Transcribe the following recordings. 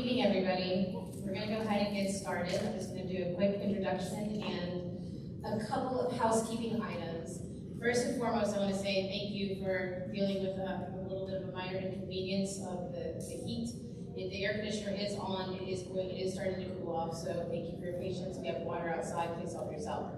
evening, everybody. We're going to go ahead and get started. I'm just going to do a quick introduction and a couple of housekeeping items. First and foremost, I want to say thank you for dealing with a little bit of a minor inconvenience of the heat. If the air conditioner is on, it is starting to cool off, so thank you for your patience. We have water outside, please help yourself.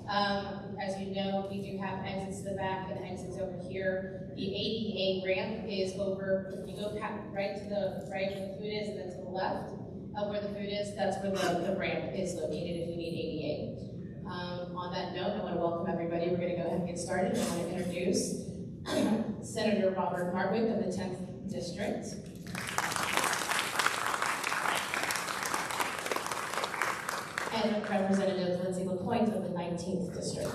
As you know, we do have exits to the back and exits over here. The ADA ramp is over, if you go right to the right where the food is, and then to the left of where the food is, that's where the ramp is located if you need ADA. On that note, I want to welcome everybody. We're going to go ahead and get started. I want to introduce Senator Robert Martwick of the 10th District. And Representative Lindsey LaPointe of the 19th District.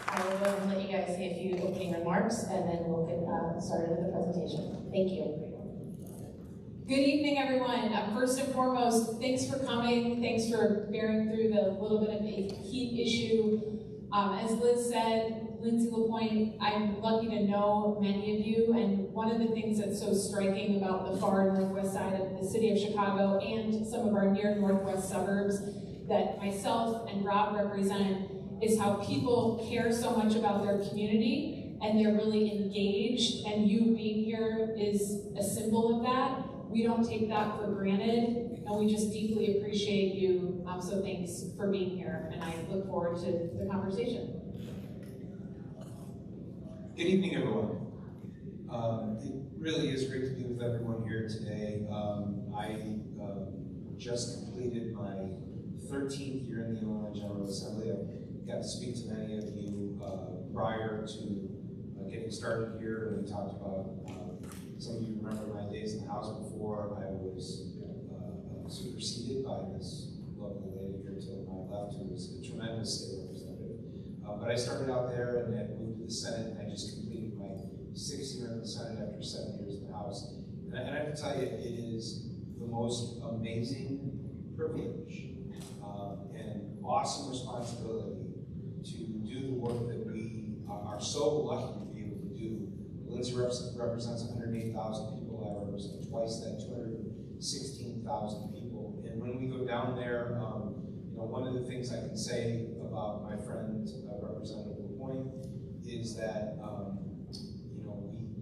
I will go ahead and let you guys say a few opening remarks, and then we'll get started with the presentation. Thank you. Good evening, everyone. First and foremost, thanks for coming. Thanks for bearing through the little bit of a heat issue. As Liz said, Lindsey LaPointe, I'm lucky to know many of you, and one of the things that's so striking about the far northwest side of the city of Chicago and some of our near northwest suburbs that myself and Rob represent is how people care so much about their community and they're really engaged, and you being here is a symbol of that. We don't take that for granted, and we just deeply appreciate you, so thanks for being here, and I look forward to the conversation. Good evening, everyone. It really is great to be with everyone here today. I just completed my 13th year in the Illinois General Assembly. I got to speak to many of you prior to getting started here, and we talked about, some of you remember my days in the House before I was superseded by this lovely lady here to my left, who was a tremendous state representative. But I started out there and then moved to the Senate, and I just completed my 6th year in the Senate after 7 years in the House. And I have to tell you, it is the most amazing privilege and awesome responsibility to do the work that we are so lucky to be able to do. Lindsey represents 108,000 people. I represent twice that, 216,000 people. And when we go down there, one of the things I can say about my friend Representative LaPointe is that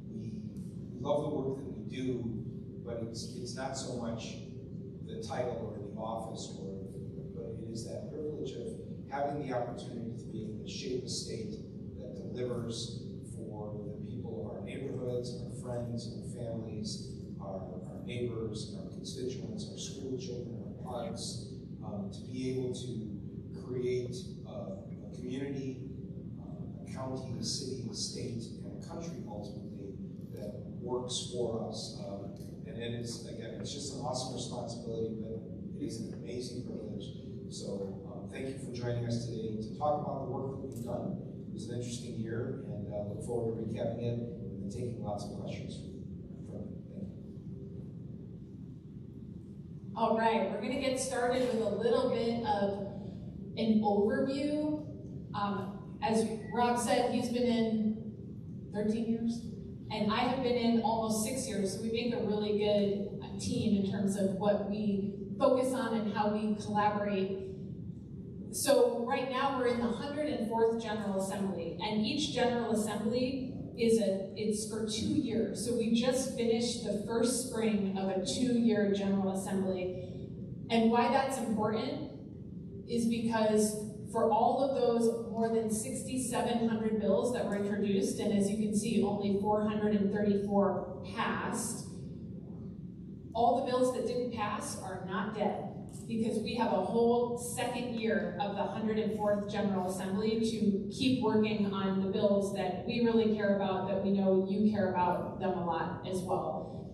we love the work that we do, but it's not so much the title or the office, but it is that privilege of having the opportunity to be able to shape a state that delivers for the people of our neighborhoods, our friends, our families, our neighbors, our constituents, our school children, our parks, to be able to create a community, a county, a city, a state, and a country ultimately that works for us. And it is, again, it's just an awesome responsibility, but it is an amazing privilege. So thank you for joining us today to talk about the work that we've done. It was an interesting year, and I look forward to recapping it and taking lots of questions from you. Thank you. All right, we're going to get started with a little bit of an overview. As Rob said, he's been in 13 years, and I have been in almost 6 years, so we make a really good team in terms of what we focus on and how we collaborate. So right now we're in the 104th General Assembly, and each General Assembly it's for 2 years. So we just finished the first spring of a 2-year General Assembly. And why that's important is because for all of those more than 6,700 bills that were introduced, and as you can see, only 434 passed, all the bills that didn't pass are not dead, because we have a whole second year of the 104th General Assembly to keep working on the bills that we really care about, that we know you care about them a lot as well.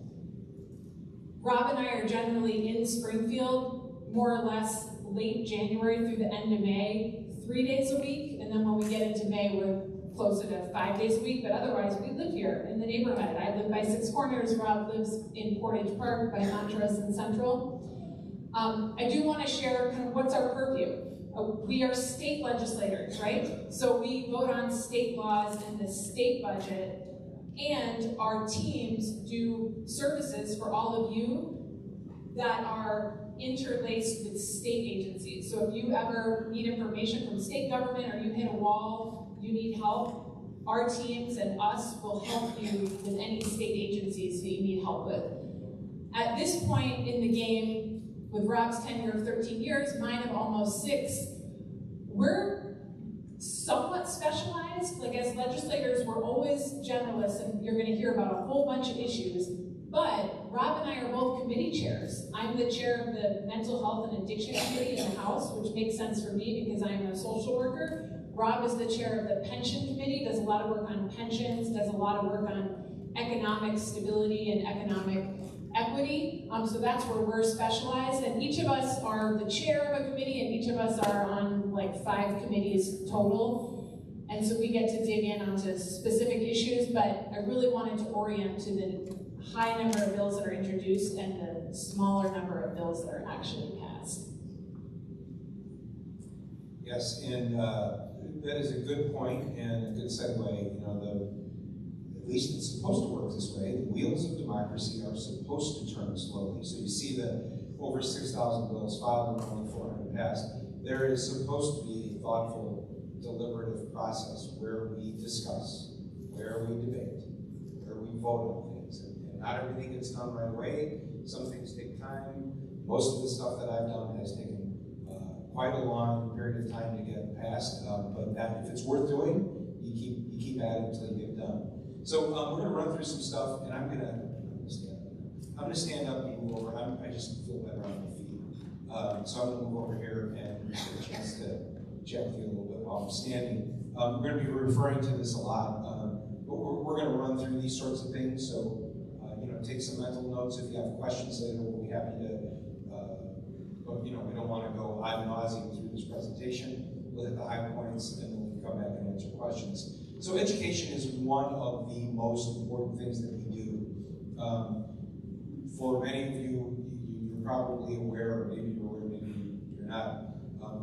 Rob and I are generally in Springfield more or less late January through the end of May, 3 days a week, and then when we get into May, we're closer to 5 days a week, but otherwise we live here in the neighborhood. I live by Six Corners, Rob lives in Portage Park by Montrose and Central. I do want to share kind of what's our purview. We are state legislators, right? So we vote on state laws and the state budget, And our teams do services for all of you that are interlaced with state agencies. So if you ever need information from state government or you hit a wall, you need help, our teams and us will help you with any state agencies that you need help with. At this point in the game, with Rob's tenure of 13 years, mine of almost 6, we're somewhat specialized. Like as legislators, we're always generalists, and you're gonna hear about a whole bunch of issues, but Rob and I are both committee chairs. I'm the chair of the Mental Health and Addiction Committee in the House, which makes sense for me because I'm a social worker. Rob is the chair of the Pension Committee, does a lot of work on pensions, does a lot of work on economic stability and economic equity. So that's where we're specialized, and each of us are the chair of a committee, and each of us are on like 5 committees total. And so we get to dig in onto specific issues, but I really wanted to orient to the high number of bills that are introduced and the smaller number of bills that are actually passed. Yes, and that is a good point and a good segue. You know, at least it's supposed to work this way. The wheels of democracy are supposed to turn slowly. So you see the over 6,000 bills filed and only 400 passed. There is supposed to be a thoughtful, deliberative process where we discuss, where we debate, where we vote on things. And not everything gets done right away. Some things take time. Most of the stuff that I've done has taken quite a long period of time to get passed. But that, if it's worth doing, you keep at it until you get it done. So we're going to run through some stuff, and I'm going to stand up and move over. I just feel better on my feet. So I'm going to move over here and get a chance to chat with you a little bit while I'm standing. We're going to be referring to this a lot, but we're going to run through these sorts of things. So take some mental notes. If you have questions later, we'll be happy to. But we don't want to go ad nauseum through this presentation. We'll hit the high points, and then we can come back and answer questions. So education is one of the most important things that we do. For many of you, you're probably aware, or maybe you're aware, maybe you're not.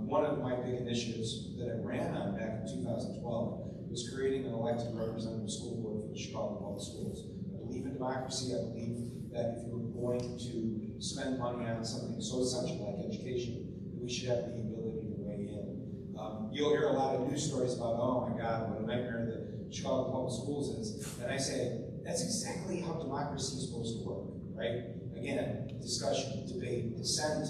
One of my big initiatives that I ran on back in 2012 was creating an elected representative school board for the Chicago Public Schools. I believe in democracy. I believe that if you're going to spend money on something so essential like education, we should have the ability to weigh in. You'll hear a lot of news stories about, oh my God, what a nightmare the Chicago Public Schools is. And I say, that's exactly how democracy is supposed to work, right? Again, discussion, debate, dissent,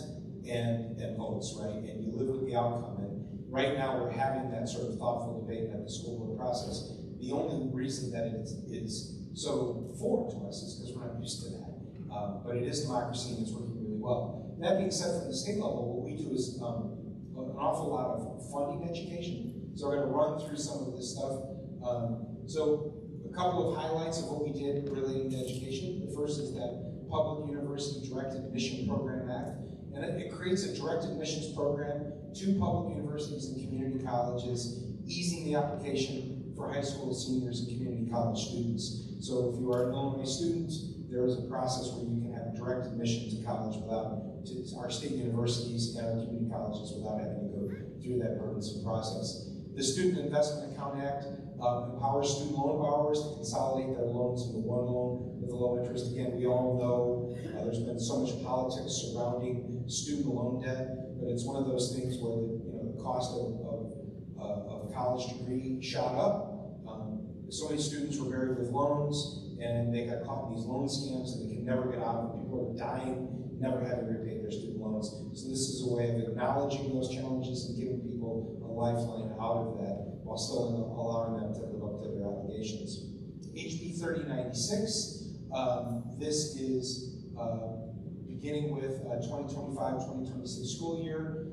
and votes, right? And you live with the outcome. And right now we're having that sort of thoughtful debate at the school board process. The only reason that it is so foreign to us is because we're not used to that. But it is democracy and it's working really well. That being said, from the state level, what we do is an awful lot of funding education. So we're going to run through some of this stuff. So a couple of highlights of what we did relating to education. The first is that Public University Direct Admission Program Act. And it creates a direct admissions program to public universities and community colleges, easing the application for high school seniors and community college students. So if you are an Illinois student, there is a process where you can have direct admission to college to our state universities and our community colleges without having to go through that burdensome process. The Student Investment Account Act empowers student loan borrowers to consolidate their loans into one loan with a low interest. Again, we all know there's been so much politics surrounding student loan debt, but it's one of those things where the cost of a college degree shot up. So many students were buried with loans, and they got caught in these loan scams, and they can never get out of them. People are dying, never having repaid their student loans. So this is a way of acknowledging those challenges and giving people a lifeline out of that, while still allowing them to live up to their obligations. HB 3096, this is beginning with 2025-2026 school year.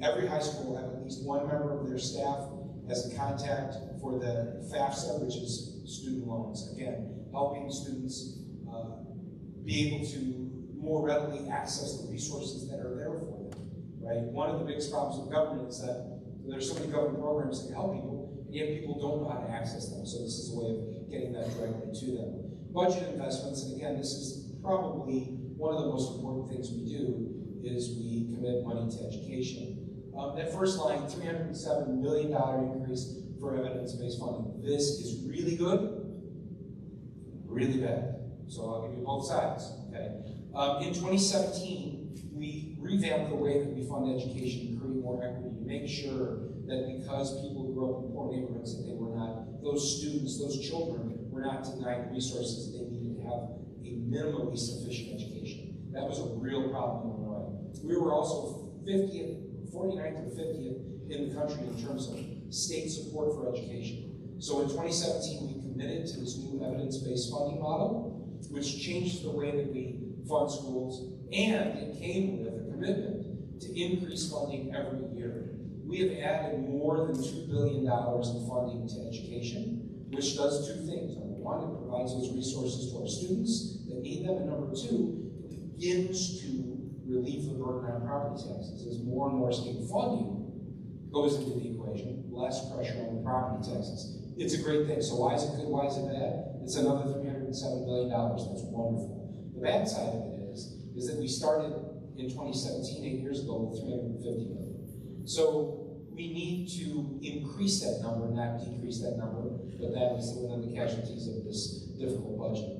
Every high school will have at least one member of their staff as a contact for the FAFSA, which is student loans. Again, helping students be able to more readily access the resources that are there for them, right? One of the biggest problems with government is that there's so many government programs that can help people, and yet people don't know how to access them. So this is a way of getting that directly to them. Budget investments, and again, this is probably one of the most important things we do, is we commit money to education. That first line, $307 million increase for evidence-based funding. This is really good. really bad. So I'll give you both sides, okay? In 2017, we revamped the way that we fund education to create more equity, to make sure that because people grew up in poor neighborhoods, that they were not, those students, those children, were not denied resources they needed to have a minimally sufficient education. That was a real problem in Illinois. We were also 50th, 49th or 50th in the country in terms of state support for education. So in 2017, we committed to this new evidence-based funding model, which changed the way that we fund schools, and it came with a commitment to increase funding every year. We have added more than $2 billion in funding to education, which does two things. Number one, it provides those resources to our students that need them, and number two, it begins to relieve the burden on property taxes. As more and more state funding goes into the equation, less pressure on the property taxes. It's a great thing. So why is it good, why is it bad? It's another $307 billion, that's wonderful. The bad side of it is that we started in 2017, 8 years ago, with $350 million. So we need to increase that number, not decrease that number, but that is one of the casualties of this difficult budget.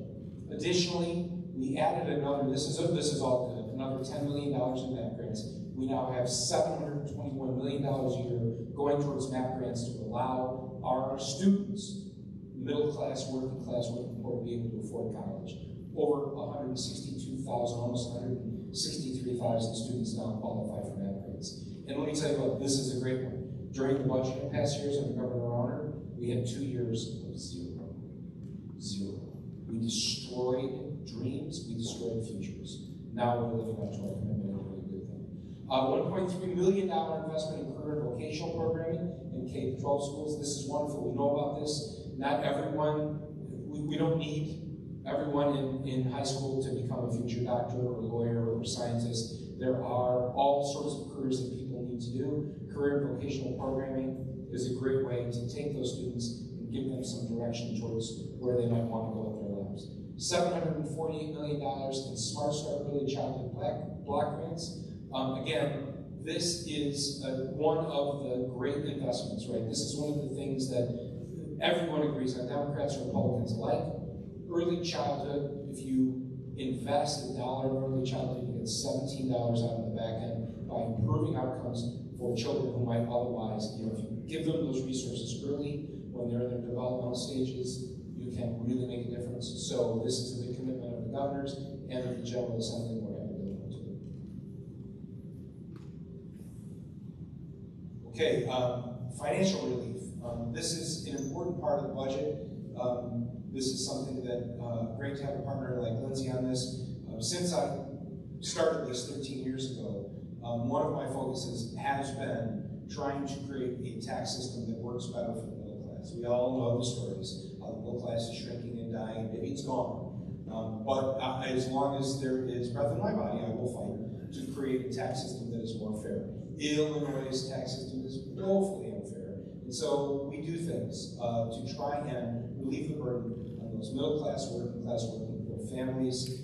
Additionally, we added another, this is all good, another $10 million in MAP grants. We now have $721 million a year going towards MAP grants to allow our students, middle class, working poor, to be able to afford college. Over 162,000, almost 163,000 students now qualify for MAP grants. And let me tell you what, this is a great one. During the budget in past years under Governor Rauner, we had 2 years of zero. Zero. We destroyed dreams, we destroyed futures. Now we're living up to our commitment, a really good thing. $1.3 million investment in career and vocational programming in K-12 schools. This is wonderful. We know about this. Not everyone, we don't need everyone in high school to become a future doctor or lawyer or scientist. There are all sorts of careers that people need to do. Career and vocational programming is a great way to take those students and give them some direction towards where they might want to go with their lives. $748 million in Smart Start Early Childhood Block Grants. Again, this is one of the great investments, right? This is one of the things that everyone agrees on, Democrats and Republicans alike. Early childhood, if you invest $1 in early childhood, you get $17 out of the back end by improving outcomes for children who might otherwise, if you give them those resources early, when they're in their developmental stages, you can really make a difference. So this is a big commitment of the governors and of the General Assembly, and we're happy to live up to it. Okay, financial relief. This is an important part of the budget. This is something that, great to have a partner like Lindsey on this. Since I started this 13 years ago, one of my focuses has been trying to create a tax system that works better for the middle class. We all know the stories. The middle class is shrinking and dying, maybe it's gone. But as long as there is breath in my body, I will fight to create a tax system that is more fair. Illinois' tax system is woefully unfair. And so we do things to try and relieve the burden on those middle class, working poor families.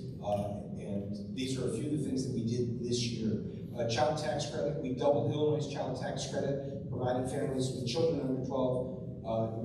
And these are a few of the things that we did this year. Child tax credit, we doubled Illinois' child tax credit, provided families with children under 12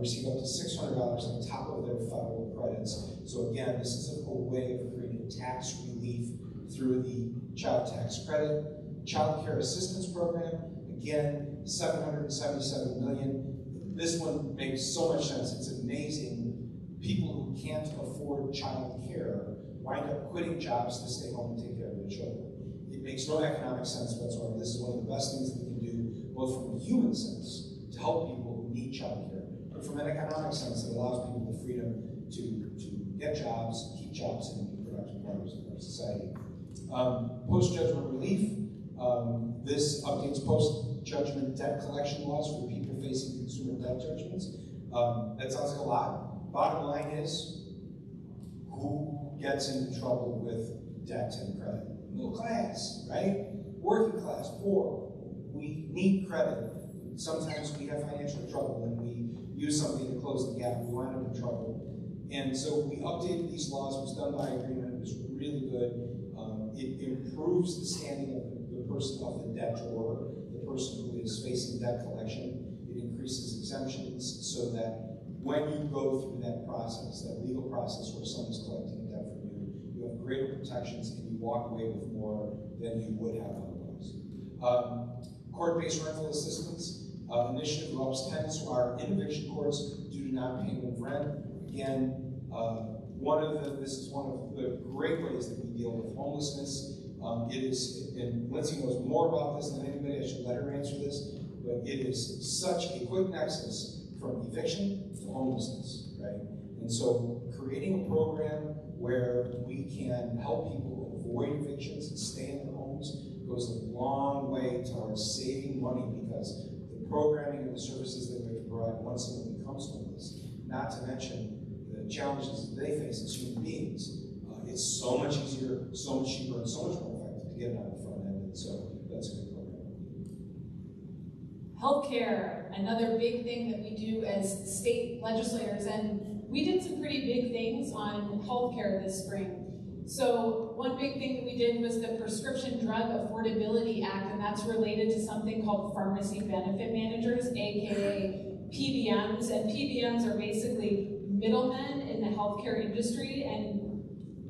receive up to $600 on top of their federal credits. So again, this is a way of creating tax relief through the child tax credit. Child care assistance program, again, $777 million. This one makes so much sense. It's amazing. People who can't afford child care wind up quitting jobs to stay home and take care of their children. It makes no economic sense whatsoever. This is one of the best things that we can do, both from a human sense, to help people who need child care, but from an economic sense, it allows people the freedom to get jobs, keep jobs, and be productive members of our society. Post-judgment relief. This updates post-judgment debt collection laws for people facing consumer debt judgments. That sounds like a lot. Bottom line is, who gets into trouble with debt and credit? Middle class, right? Working class, poor. We need credit. Sometimes we have financial trouble and we use something to close the gap. We wind up in trouble. And so we updated these laws. It was done by agreement. It was really good. It improves the standing of the person of the debtor, the person who is facing debt collection. It increases exemptions so that when you go through that process, that legal process where someone's collecting a debt from you, you have greater protections and you walk away with more than you would have otherwise. Court-based rental assistance initiative helps tenants who are in eviction courts due to non-payment of rent. Again, this is one of the great ways that we deal with homelessness. It is, and Lindsey knows more about this than anybody, I should let her answer this, but it is such a quick nexus from eviction to homelessness, right? And so creating a program where we can help people avoid evictions and stay in their homes goes a long way towards saving money, because the programming and the services that we have to provide once someone becomes homeless, not to mention the challenges that they face as human beings, it's so much easier, so much cheaper, and so much more effective to get it on the front end, and so that's a good program. Healthcare, another big thing that we do as state legislators, and we did some pretty big things on healthcare this spring. So one big thing that we did was the Prescription Drug Affordability Act, and that's related to something called pharmacy benefit managers, aka PBMs, and PBMs are basically middlemen in the healthcare industry, and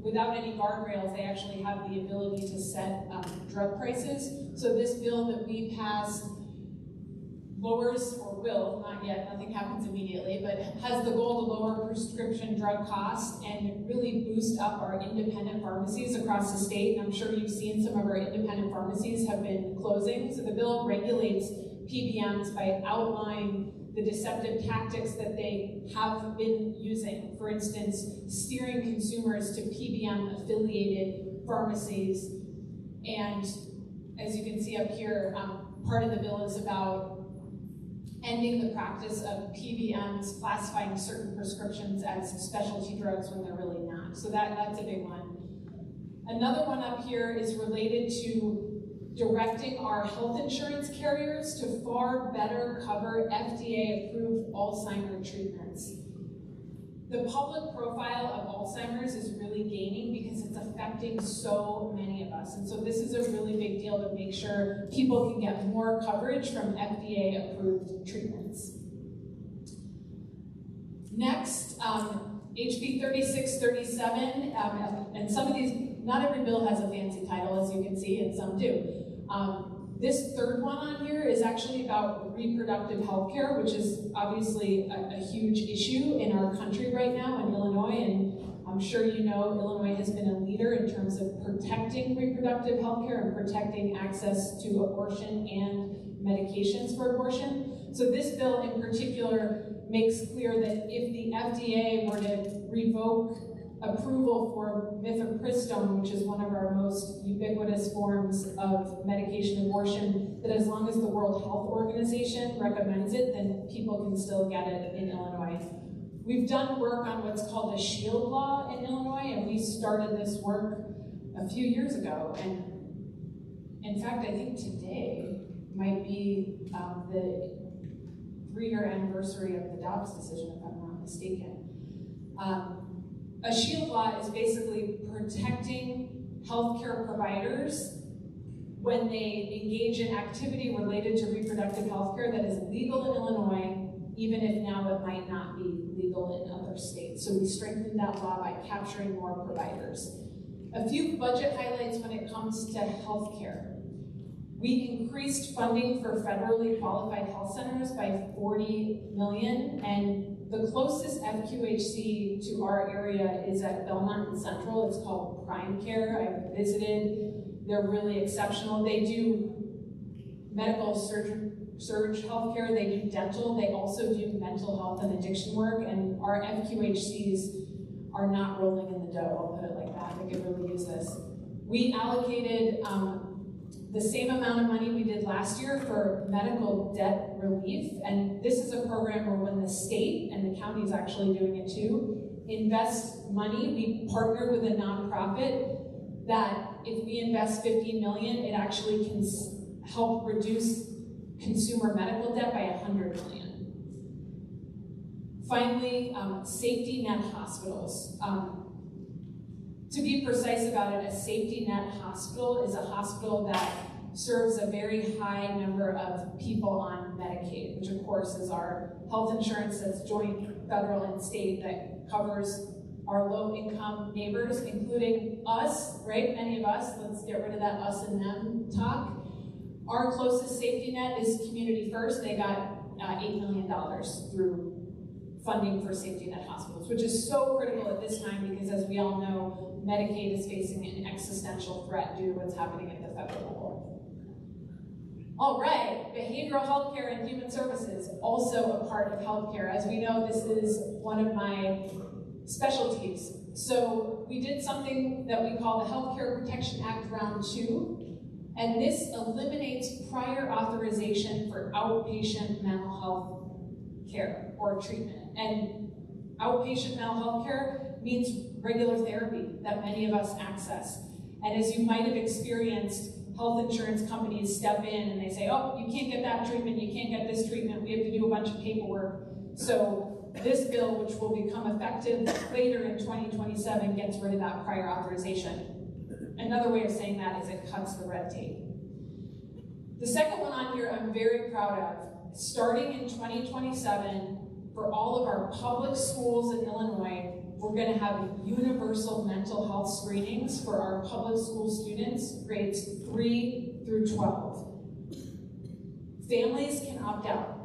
without any guardrails, they actually have the ability to set drug prices. So this bill that we passed lowers, or will, not yet, nothing happens immediately, but has the goal to lower prescription drug costs and really boost up our independent pharmacies across the state. And I'm sure you've seen some of our independent pharmacies have been closing. So the bill regulates PBMs by outlining the deceptive tactics that they have been using. For instance, steering consumers to PBM-affiliated pharmacies. And as you can see up here, part of the bill is about ending the practice of PBMs classifying certain prescriptions as specialty drugs when they're really not. So that's a big one. Another one up here is related to directing our health insurance carriers to far better cover FDA-approved Alzheimer's treatments. The public profile of Alzheimer's is really gaining because it's affecting so many of us. And so this is a really big deal to make sure people can get more coverage from FDA-approved treatments. Next, HB 3637, and some of these, not every bill has a fancy title, as you can see, and some do. This third one on here is actually about reproductive health care, which is obviously a huge issue in our country right now in Illinois, and I'm sure you know Illinois has been a leader in terms of protecting reproductive health care and protecting access to abortion and medications for abortion. So this bill in particular makes clear that if the FDA were to revoke approval for mifepristone, which is one of our most ubiquitous forms of medication abortion, that as long as the World Health Organization recommends it, then people can still get it in Illinois. We've done work on what's called the SHIELD law in Illinois, and we started this work a few years ago. And in fact, I think today might be the 3-year anniversary of the Dobbs decision, if I'm not mistaken. A SHIELD law is basically protecting healthcare providers when they engage in activity related to reproductive health care that is legal in Illinois, even if now it might not be legal in other states. So we strengthened that law by capturing more providers. A few budget highlights when it comes to healthcare. We increased funding for federally qualified health centers by $40 million, and the closest FQHC to our area is at Belmont and Central. It's called Prime Care. I've visited. They're really exceptional. They do medical surge healthcare. They do dental. They also do mental health and addiction work. And our FQHCs are not rolling in the dough, I'll put it like that. They could really use this. We allocated the same amount of money we did last year for medical debt relief, and this is a program where when the state, and the county is actually doing it too, invest money, we partner with a nonprofit that if we invest $50 million, it actually can help reduce consumer medical debt by $100 million. Finally, safety net hospitals. To be precise about it, a safety net hospital is a hospital that serves a very high number of people on Medicaid, which of course is our health insurance that's joint federal and state, that covers our low-income neighbors, including us, right? Many of us. Let's get rid of that us and them talk. Our closest safety net is Community First. They got $8 million through funding for safety net hospitals, which is so critical at this time because, as we all know, Medicaid is facing an existential threat due to what's happening at the federal level. All right, behavioral health care and human services, also a part of healthcare. As we know, this is one of my specialties. So we did something that we call the Healthcare Protection Act Round 2, and this eliminates prior authorization for outpatient mental health care or treatment. And outpatient mental health care means regular therapy that many of us access. And as you might have experienced, health insurance companies step in and they say, oh, you can't get that treatment, you can't get this treatment, we have to do a bunch of paperwork. So this bill, which will become effective later in 2027, gets rid of that prior authorization. Another way of saying that is it cuts the red tape. The second one on here I'm very proud of. Starting in 2027, for all of our public schools in Illinois, we're going to have universal mental health screenings for our public school students, grades 3 through 12. Families can opt out.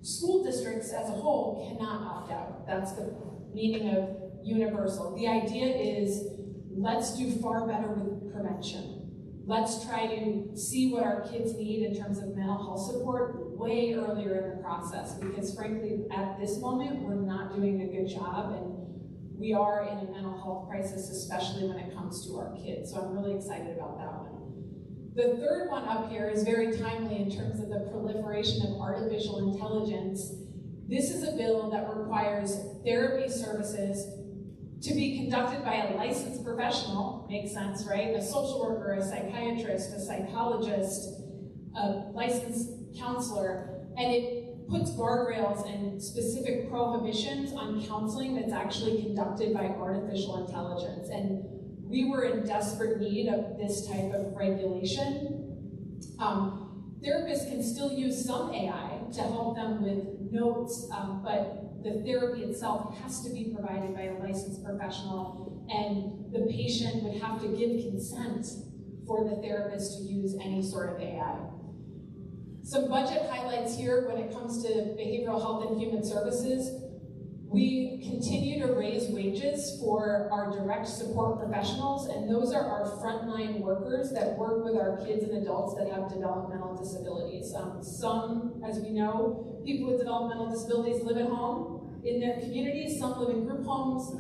School districts as a whole cannot opt out. That's the meaning of universal. The idea is, let's do far better with prevention. Let's try to see what our kids need in terms of mental health support way earlier in the process, because frankly, at this moment, we're not doing a good job, and we are in a mental health crisis, especially when it comes to our kids. So I'm really excited about that one. The third one up here is very timely in terms of the proliferation of artificial intelligence. This is a bill that requires therapy services to be conducted by a licensed professional, makes sense, right? A social worker, a psychiatrist, a psychologist, a licensed counselor, and it puts guardrails and specific prohibitions on counseling that's actually conducted by artificial intelligence. And we were in desperate need of this type of regulation. Therapists can still use some AI to help them with notes, but the therapy itself has to be provided by a licensed professional, and the patient would have to give consent for the therapist to use any sort of AI. Some budget highlights here when it comes to behavioral health and human services. We continue to raise wages for our direct support professionals, and those are our frontline workers that work with our kids and adults that have developmental disabilities. Some, as we know, people with developmental disabilities live at home in their communities, some live in group homes,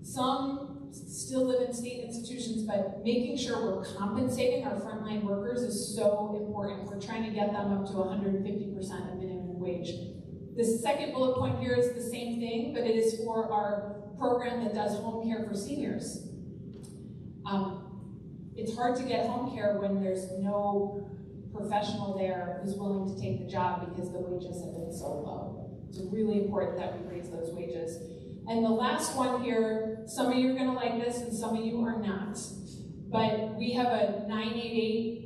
some still live in state institutions, but making sure we're compensating our frontline workers is so important. We're trying to get them up to 150% of minimum wage. The second bullet point here is the same thing, but it is for our program that does home care for seniors. It's hard to get home care when there's no professional there who's willing to take the job because the wages have been so low. It's really important that we raise those wages. And the last one here, some of you are gonna like this and some of you are not, but we have a 988,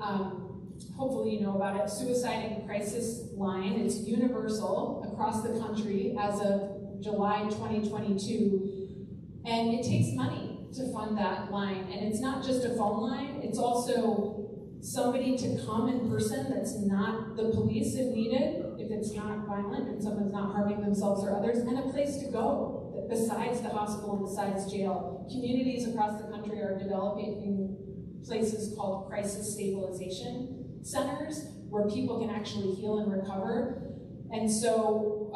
hopefully you know about it, suicide and crisis line. It's universal across the country as of July 2022. And it takes money to fund that line. And it's not just a phone line, it's also somebody to come in person that's not the police if needed, if it's not violent and someone's not harming themselves or others, and a place to go besides the hospital and besides jail. Communities across the country are developing places called crisis stabilization centers where people can actually heal and recover. And so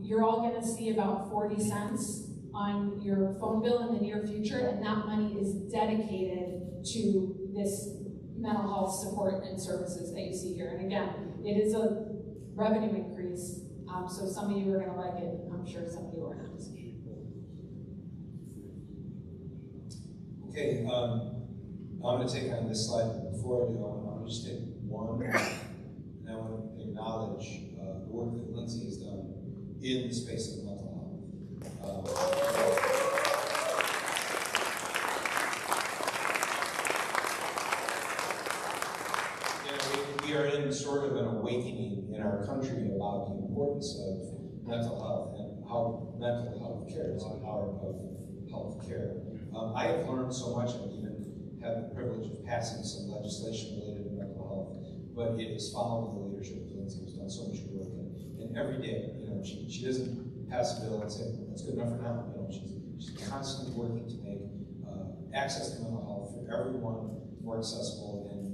you're all gonna see about 40 cents on your phone bill in the near future, and that money is dedicated to this mental health support and services that you see here. And again, it is a revenue increase, so some of you are gonna like it, I'm sure some of you are not. Okay, I'm gonna take on this slide, but before I do, I want to just take one, and I want to acknowledge the work that Lindsey has done in the space of mental health. We are in sort of an awakening in our country about the importance of mental health, and healthcare. It's a power of healthcare. I have learned so much. I've even had the privilege of passing some legislation related to mental health, but it is following the leadership of Lindsey, who's done so much good work. And every day, she doesn't pass a bill and say, that's good enough for now. She's constantly working to make access to mental health for everyone more accessible, and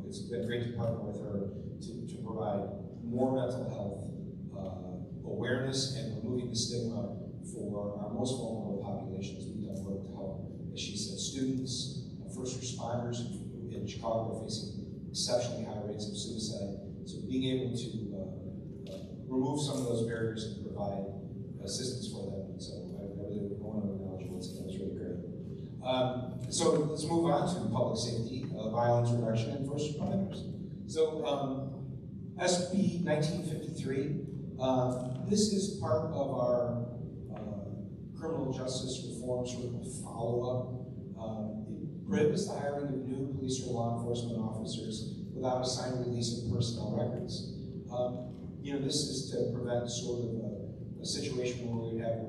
it's been great to partner with her to provide more mental health awareness and removing the stigma for our most vulnerable populations. We've done work to help, as she said, students, first responders who in Chicago are facing exceptionally high rates of suicide. So being able to remove some of those barriers and provide assistance for them. So I really want to acknowledge what's that was really great. So let's move on to public safety, violence reduction, and first responders. So SB 1953, this is part of our criminal justice reform sort of follow-up. It prohibits the hiring of new police or law enforcement officers without a signed release of personnel records. This is to prevent sort of a situation where we have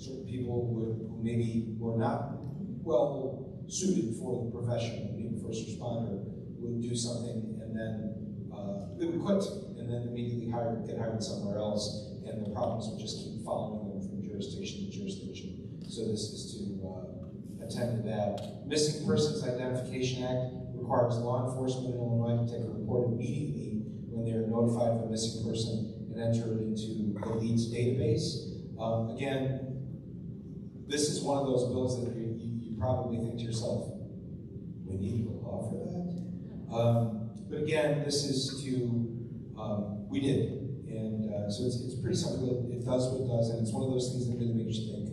certain people who maybe were not well suited for the profession. Being a first responder would do something and then they would quit and then immediately get hired somewhere else, and the problems would just keep following them from jurisdiction to jurisdiction. So this is to attend to that. Missing Persons Identification Act requires law enforcement in Illinois to take a report immediately when they are notified of a missing person and enter it into the LEADS database. Again, this is one of those bills that you probably think to yourself, we need a law for that. But again, this is to, we did. And so it's pretty simple. It does what it does, and it's one of those things that really makes you think,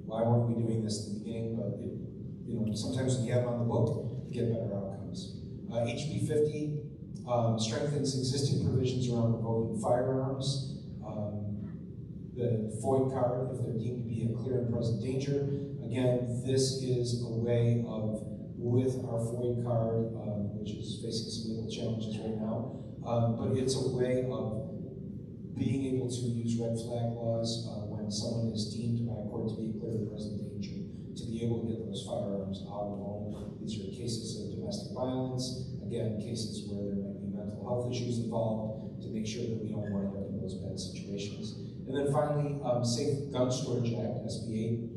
why weren't we doing this in the beginning? But sometimes when you have it on the book, you get better outcomes. HB 50 strengthens existing provisions around revoking firearms. The FOID card, if they're deemed to be a clear and present danger. Again, this is a way of, with our FOID card, which is facing some legal challenges right now, but it's a way of being able to use red flag laws when someone is deemed by a court to be a clear and present danger, to be able to get those firearms out of home. These are cases of domestic violence, again, cases where there might be mental health issues involved, to make sure that we don't wind up in those bad situations. And then finally, Safe Gun Storage Act, SB 8.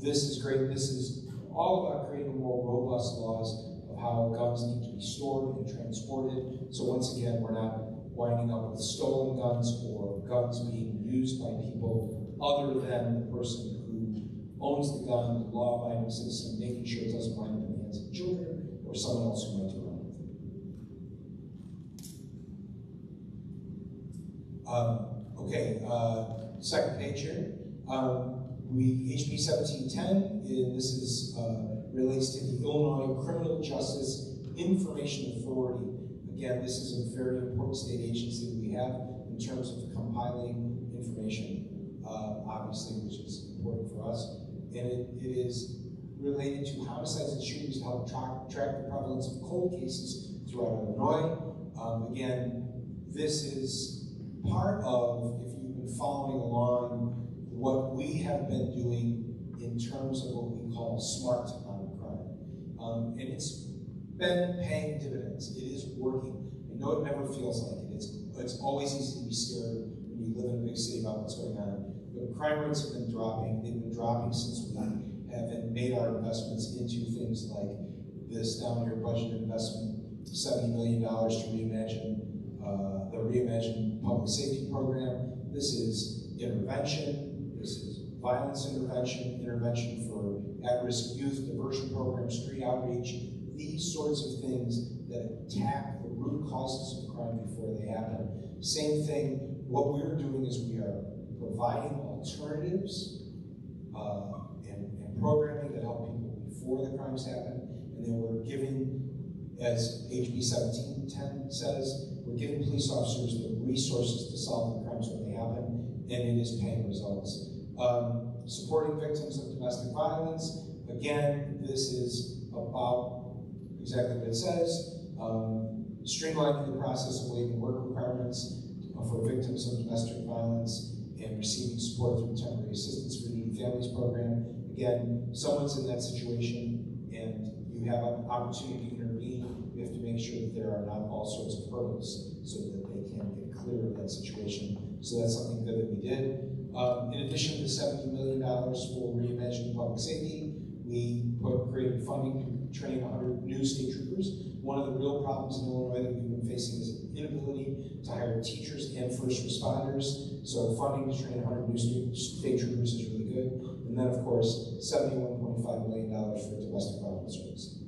This is great. This is all about creating more robust laws of how guns need to be stored and transported. So once again, we're not winding up with stolen guns or guns being used by people other than the person who owns the gun, the law-abiding citizen, making sure it doesn't wind up in the hands of children or someone else who might do wrong with it. Second page here. HB 1710, this is relates to the Illinois Criminal Justice Information Authority. Again, this is a very important state agency that we have in terms of compiling information, obviously, which is important for us. And it is related to homicides and shootings to help track the prevalence of cold cases throughout Illinois. Again, this is part of, if you've been following along, what we have been doing in terms of what we call smart on crime. And it's been paying dividends. It is working. I know it never feels like it. It's always easy to be scared when you live in a big city about what's going on. But crime rates have been dropping. They've been dropping since we have made our investments into things like this down here budget investment, $70 million to reimagine the Reimagine Public Safety Program. This is intervention. This is violence intervention, intervention for at-risk youth, diversion programs, street outreach, these sorts of things that attack the root causes of crime before they happen. Same thing, what we're doing is we are providing alternatives and programming that help people before the crimes happen, and then we're giving, as HB 1710 says, we're giving police officers the resources to solve the crimes when they happen, and it is paying results. Supporting victims of domestic violence. Again, this is about exactly what it says. Streamlining the process of waiving work requirements for victims of domestic violence and receiving support through the Temporary Assistance for Needy Families Program. Again, someone's in that situation and you have an opportunity to intervene, we have to make sure that there are not all sorts of hurdles so that they can get clear of that situation. So that's something good that we did. In addition to the $70 million for Reimagine Public Safety, we created funding to train 100 new state troopers. One of the real problems in Illinois that we've been facing is an inability to hire teachers and first responders. So funding to train 100 new state troopers is really good. And then, of course, $71.5 million for domestic violence services.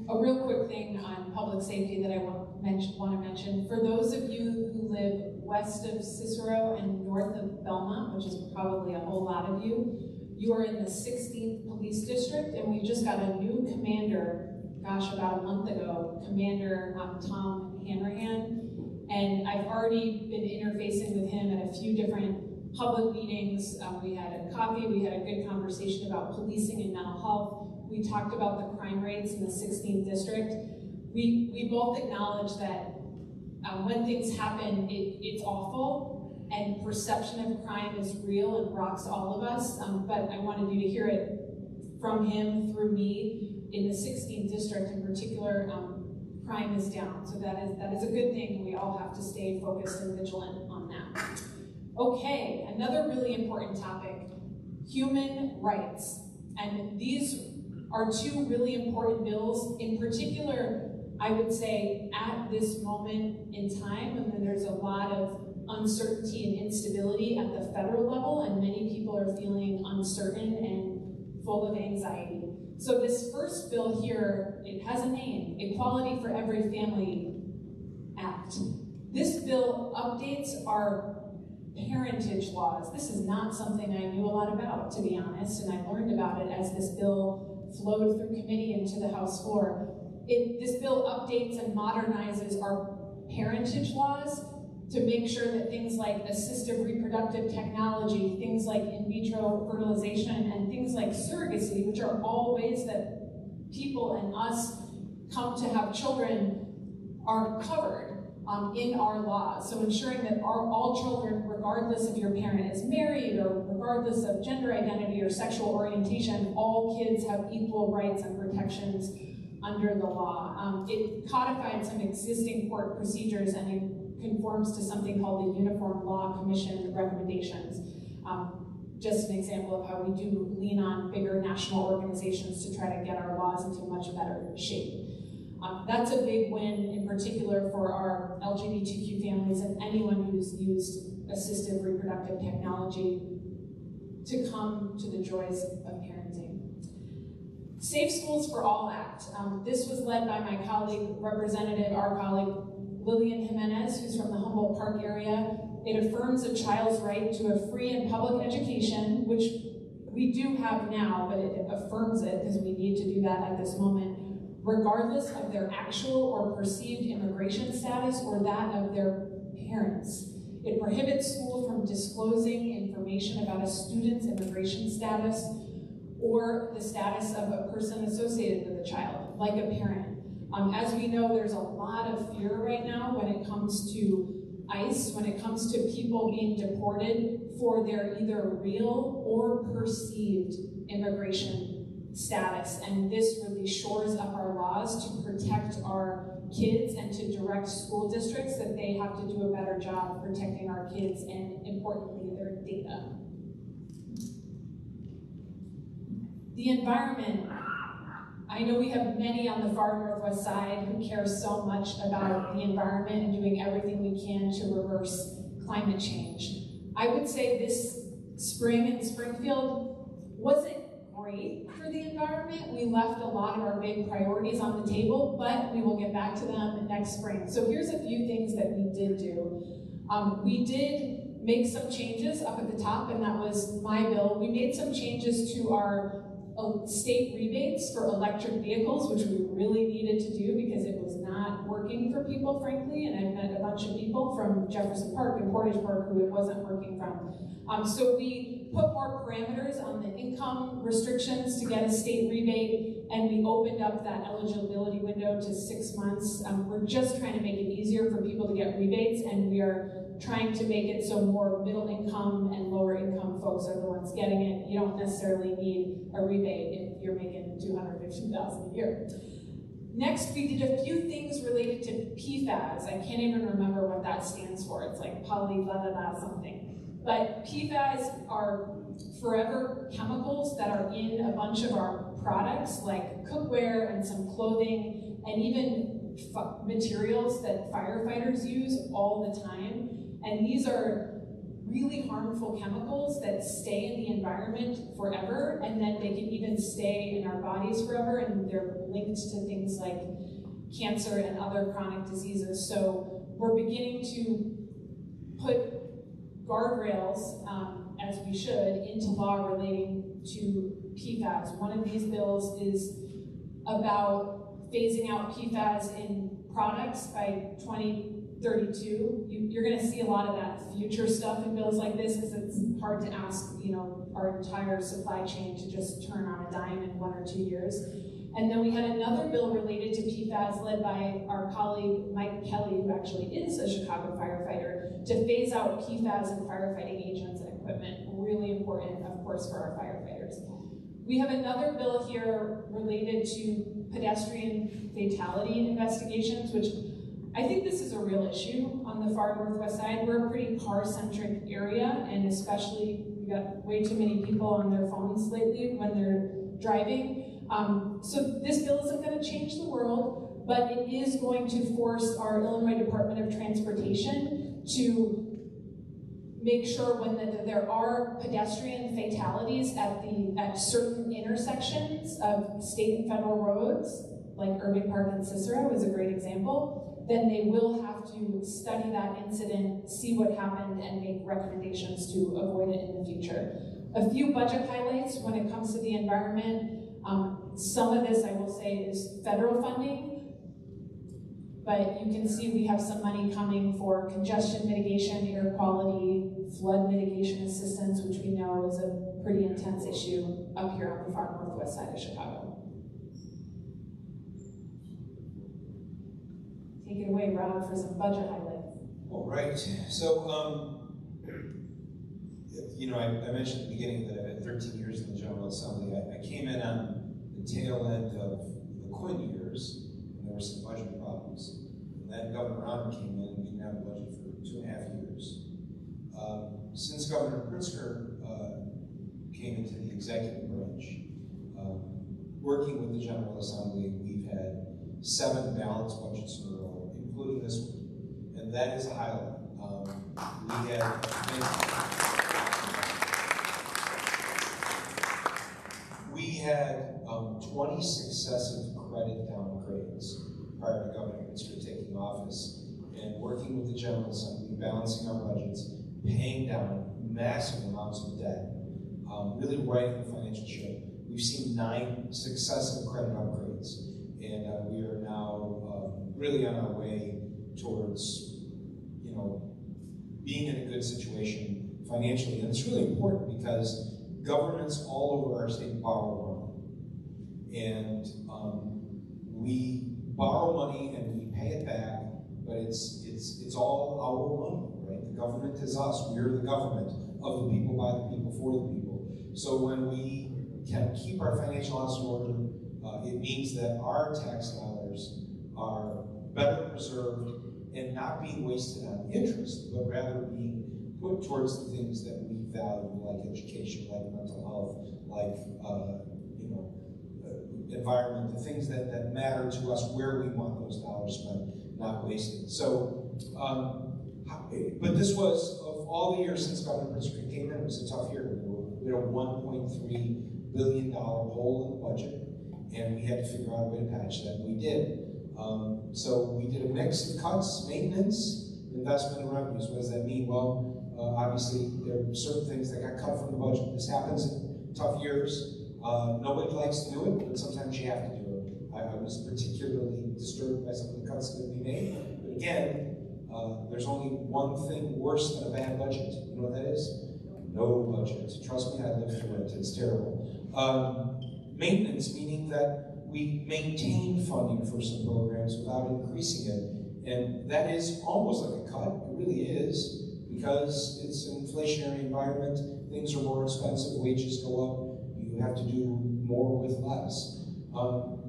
A real quick thing on public safety that I want to mention. For those of you who live west of Cicero and north of Belmont, which is probably a whole lot of you, you are in the 16th Police District, and we just got a new commander, gosh, about a month ago, Commander Tom Hanrahan, and I've already been interfacing with him at a few different public meetings. We had a coffee, we had a good conversation about policing and mental health. We talked about the crime rates in the 16th District. We both acknowledge that when things happen, it's awful, and perception of crime is real and rocks all of us, but I wanted you to hear it from him through me. In the 16th District in particular, crime is down, so that is a good thing. We all have to stay focused and vigilant on that. Okay, another really important topic, human rights. And these are two really important bills. In particular, I would say at this moment in time, and then there's a lot of uncertainty and instability at the federal level, and many people are feeling uncertain and full of anxiety. So this first bill here, it has a name, Equality for Every Family Act. This bill updates our parentage laws. This is not something I knew a lot about, to be honest, and I learned about it as this bill flowed through committee into the House floor. This bill updates and modernizes our parentage laws to make sure that things like assistive reproductive technology, things like in vitro fertilization, and things like surrogacy, which are all ways that people and us come to have children, are covered in our laws. So ensuring that all children, regardless if your parent is married or regardless of gender identity or sexual orientation, all kids have equal rights and protections under the law. It codified some existing court procedures and it conforms to something called the Uniform Law Commission recommendations. Just an example of how we do lean on bigger national organizations to try to get our laws into much better shape. That's a big win, in particular for our LGBTQ families and anyone who's used assistive reproductive technology to come to the joys of parenting. Safe Schools for All Act. This was led by my colleague, our colleague, Lillian Jimenez, who's from the Humboldt Park area. It affirms a child's right to a free and public education, which we do have now, but it affirms it because we need to do that at this moment, regardless of their actual or perceived immigration status or that of their parents. It prohibits schools from disclosing information about a student's immigration status or the status of a person associated with a child, like a parent. As we know, there's a lot of fear right now when it comes to ICE, when it comes to people being deported for their either real or perceived immigration status. And this really shores up our laws to protect our kids and to direct school districts that they have to do a better job protecting our kids and, importantly, their data. The environment. I know we have many on the far northwest side who care so much about the environment and doing everything we can to reverse climate change. I would say this spring in Springfield wasn't great for the environment. We left a lot of our big priorities on the table, but we will get back to them next spring. So here's a few things that we did do. We did make some changes up at the top, and that was my bill. We made some changes to our state rebates for electric vehicles, which we really needed to do because it was not working for people, frankly, and I've met a bunch of people from Jefferson Park and Portage Park who it wasn't working from. So we put more parameters on the income restrictions to get a state rebate, and we opened up that eligibility window to 6 months. We're just trying to make it easier for people to get rebates, and we are trying to make it so more middle income and lower income folks are the ones getting it. You don't necessarily need a rebate if you're making $250,000 a year. Next, we did a few things related to PFAS. I can't even remember what that stands for. It's like poly blah blah blah something. But PFAS are forever chemicals that are in a bunch of our products, like cookware and some clothing, and even materials that firefighters use all the time. And these are really harmful chemicals that stay in the environment forever, and then they can even stay in our bodies forever, and they're linked to things like cancer and other chronic diseases. So we're beginning to put guardrails, as we should, into law relating to PFAS. One of these bills is about phasing out PFAS in products by 2032. You're going to see a lot of that future stuff in bills like this, because it's hard to ask, our entire supply chain to just turn on a dime in 1 or 2 years. And then we had another bill related to PFAS led by our colleague Mike Kelly, who actually is a Chicago firefighter, to phase out PFAS in firefighting agents and equipment. Really important, of course, for our firefighters. We have another bill here related to pedestrian fatality investigations, which I think this is a real issue on the far northwest side. We're a pretty car-centric area, and especially we got way too many people on their phones lately when they're driving. So this bill isn't going to change the world, but it is going to force our Illinois Department of Transportation to make sure when there are pedestrian fatalities at certain intersections of state and federal roads, like Irving Park and Cicero is a great example, then they will have to study that incident, see what happened, and make recommendations to avoid it in the future. A few budget highlights when it comes to the environment. Some of this, I will say, is federal funding, but you can see we have some money coming for congestion mitigation, air quality, flood mitigation assistance, which we know is a pretty intense issue up here on the far northwest side of Chicago. Take it away, Rob, for some budget highlights. All right. So, I mentioned at the beginning that I've had 13 years in the General Assembly. I came in on the tail end of the Quinn years, and there were some budget problems. And then Governor Honor came in, and we didn't have a budget for 2.5 years. Since Governor Pritzker came into the executive branch, working with the General Assembly, we've had 7 balanced budgets in a row, including this one, and that is a highlight. We had 20 successive credit downgrades prior to Governor Pritzker taking office, and working with the General Assembly, balancing our budgets, paying down massive amounts of debt, really righting the financial ship. We've seen 9 successive credit upgrades, and we are now really on our way towards, being in a good situation financially. And it's really important because governments all over our state borrow money. And we borrow money and we pay it back, but it's all our money, right? The government is us. We're the government of the people, by the people, for the people. So when we can keep our financial house in order, it means that our tax dollars are better preserved and not being wasted on interest, but rather being put towards the things that we value, like education, like mental health, like environment, the things that matter to us, where we want those dollars spent, not wasted. So, but this was, of all the years since Governor Pritzker came in, it was a tough year. We had a $1.3 billion hole in the budget, and we had to figure out a way to patch that, and we did. So we did a mix of cuts, maintenance, investment, and revenues. What does that mean? Well, obviously, there are certain things that got cut from the budget. This happens in tough years. Nobody likes to do it, but sometimes you have to do it. I was particularly disturbed by some of the cuts that we made. But again, there's only one thing worse than a bad budget. You know what that is? No budget. Trust me, I lived through it. It's terrible. Maintenance, meaning that we maintain funding for some programs without increasing it. And that is almost like a cut. It really is. because it's an inflationary environment, things are more expensive, wages go up, you have to do more with less.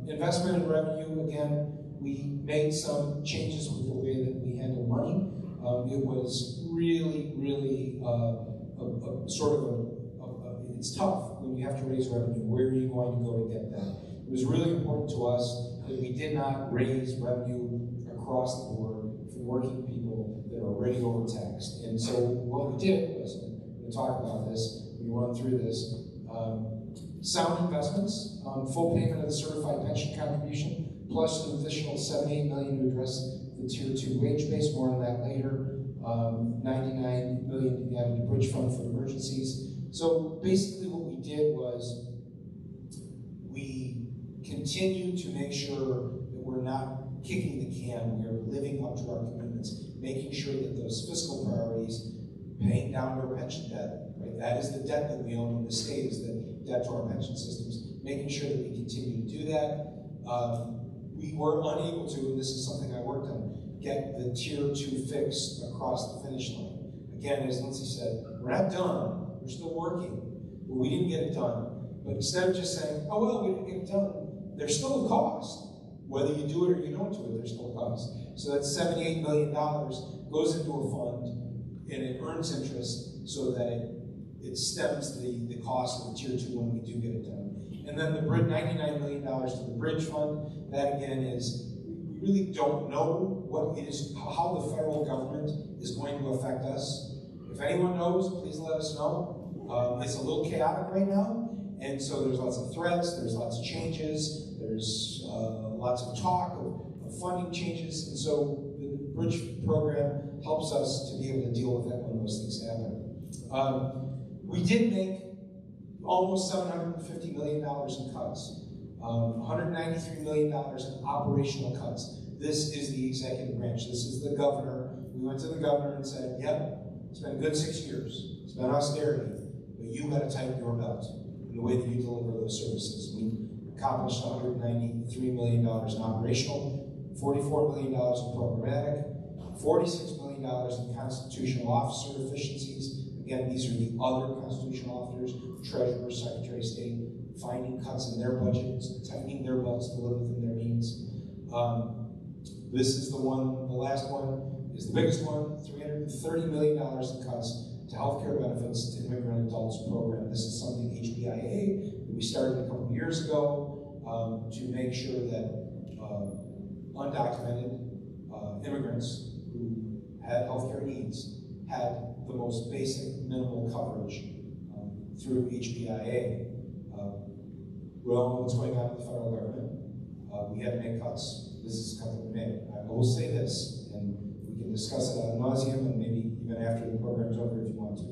Investment and revenue, again, we made some changes with the way that we handle money. It was really, really it's tough when you have to raise revenue. Where are you going to go to get that? It was really important to us that we did not raise revenue across the board for working people that are already overtaxed. And so what we did was, I'm going to talk about this, we run through this, sound investments, full payment of the certified pension contribution, plus an additional $78 million to address the Tier 2 wage base, more on that later. $99 million added to bridge fund for emergencies. So basically what we did was we continued to make sure that we're not kicking the can, we're living up to our commitments, making sure that those fiscal priorities, paying down our pension debt, right? That is the debt that we own in the state, is the debt to our pension systems, making sure that we continue to do that. We were unable to, and this is something I worked on, get the Tier 2 fix across the finish line. Again, as Lindsey said, we're not done, we're still working, but we didn't get it done. But instead of just saying, oh well, we didn't get it done, there's still a cost. Whether you do it or you don't do it, there's still a cost. So that $78 million goes into a fund, and it earns interest so that it stems the cost of the Tier 2 when we do get it done. And then the $99 million to the bridge fund, that again is, we really don't know what it is, how the federal government is going to affect us. If anyone knows, please let us know. It's a little chaotic right now, and so there's lots of threats, there's lots of changes, there's lots of talk of funding changes, and so the bridge program helps us to be able to deal with that when those things happen. We did make almost $750 million in cuts, $193 million in operational cuts. This is the executive branch. This is the governor. We went to the governor and said, yep, it's been a good 6 years. It's been austerity, but you got to tighten your belt in the way that you deliver those services. We accomplished $193 million in operational, $44 million in programmatic, $46 million in constitutional officer efficiencies. Again, these are the other constitutional officers, treasurers, secretary of state, finding cuts in their budgets, tightening their belts to live within their means. This is the one, the last one is the biggest one, $330 million in cuts to healthcare benefits to immigrant adults program. This is something HBIA that we started a couple of years ago to make sure that undocumented immigrants who had healthcare needs had the most basic minimal coverage through HBIA. We all know what's going on in the federal government. We had to make cuts. This is a cut that we made. I will say this, and we can discuss it ad nauseum, and maybe even after the program's over if you want to.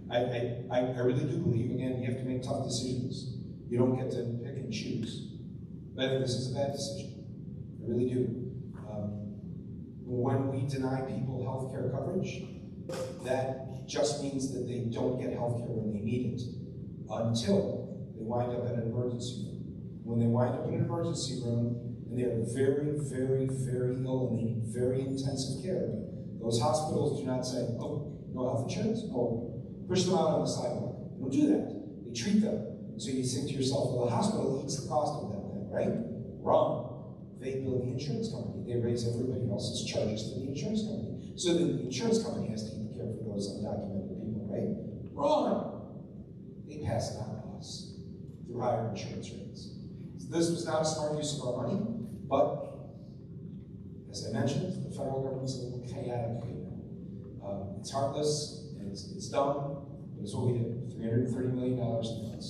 I really do believe, again, you have to make tough decisions. You don't get to pick and choose. But I think this is a bad decision. I really do. When we deny people health care coverage, that just means that they don't get health care when they need it until they wind up in an emergency room. When they wind up in an emergency room and they are very, very, very ill and need very intensive care, those hospitals do not say, oh, no health insurance? Oh, push them out on the sidewalk. They don't do that. They treat them. So you think to yourself, well, the hospital eats the cost of that then, right? Wrong. They bill the insurance company. They raise everybody else's charges to the insurance company. So then the insurance company has to eat the care for those undocumented people, right? Wrong. They pass it on to us through higher insurance rates. So this was not a smart use of our money, but as I mentioned, the federal government's a little chaotic right now. It's heartless, and it's dumb, but it's what we did. $330 million in cuts.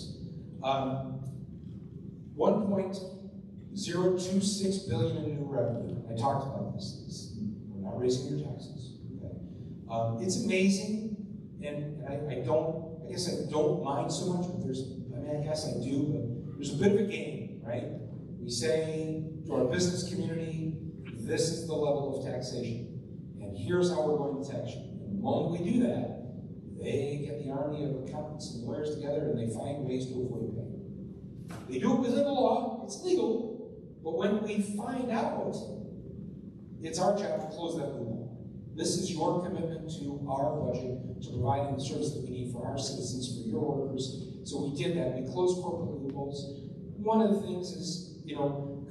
$1.026 billion in new revenue. I talked about this. We're not raising your taxes. Okay? It's amazing, and I guess I don't mind so much, but I guess I do, but there's a bit of a game, right? We say to our business community, this is the level of taxation, and here's how we're going to tax you. And the moment we do that, they get the army of accountants and lawyers together and they find ways to avoid paying. They do it within the law, it's legal, but when we find out, it's our job to close that loophole. This is your commitment to our budget, to providing the service that we need for our citizens, for your workers. So we did that. We closed corporate loopholes. One of the things is,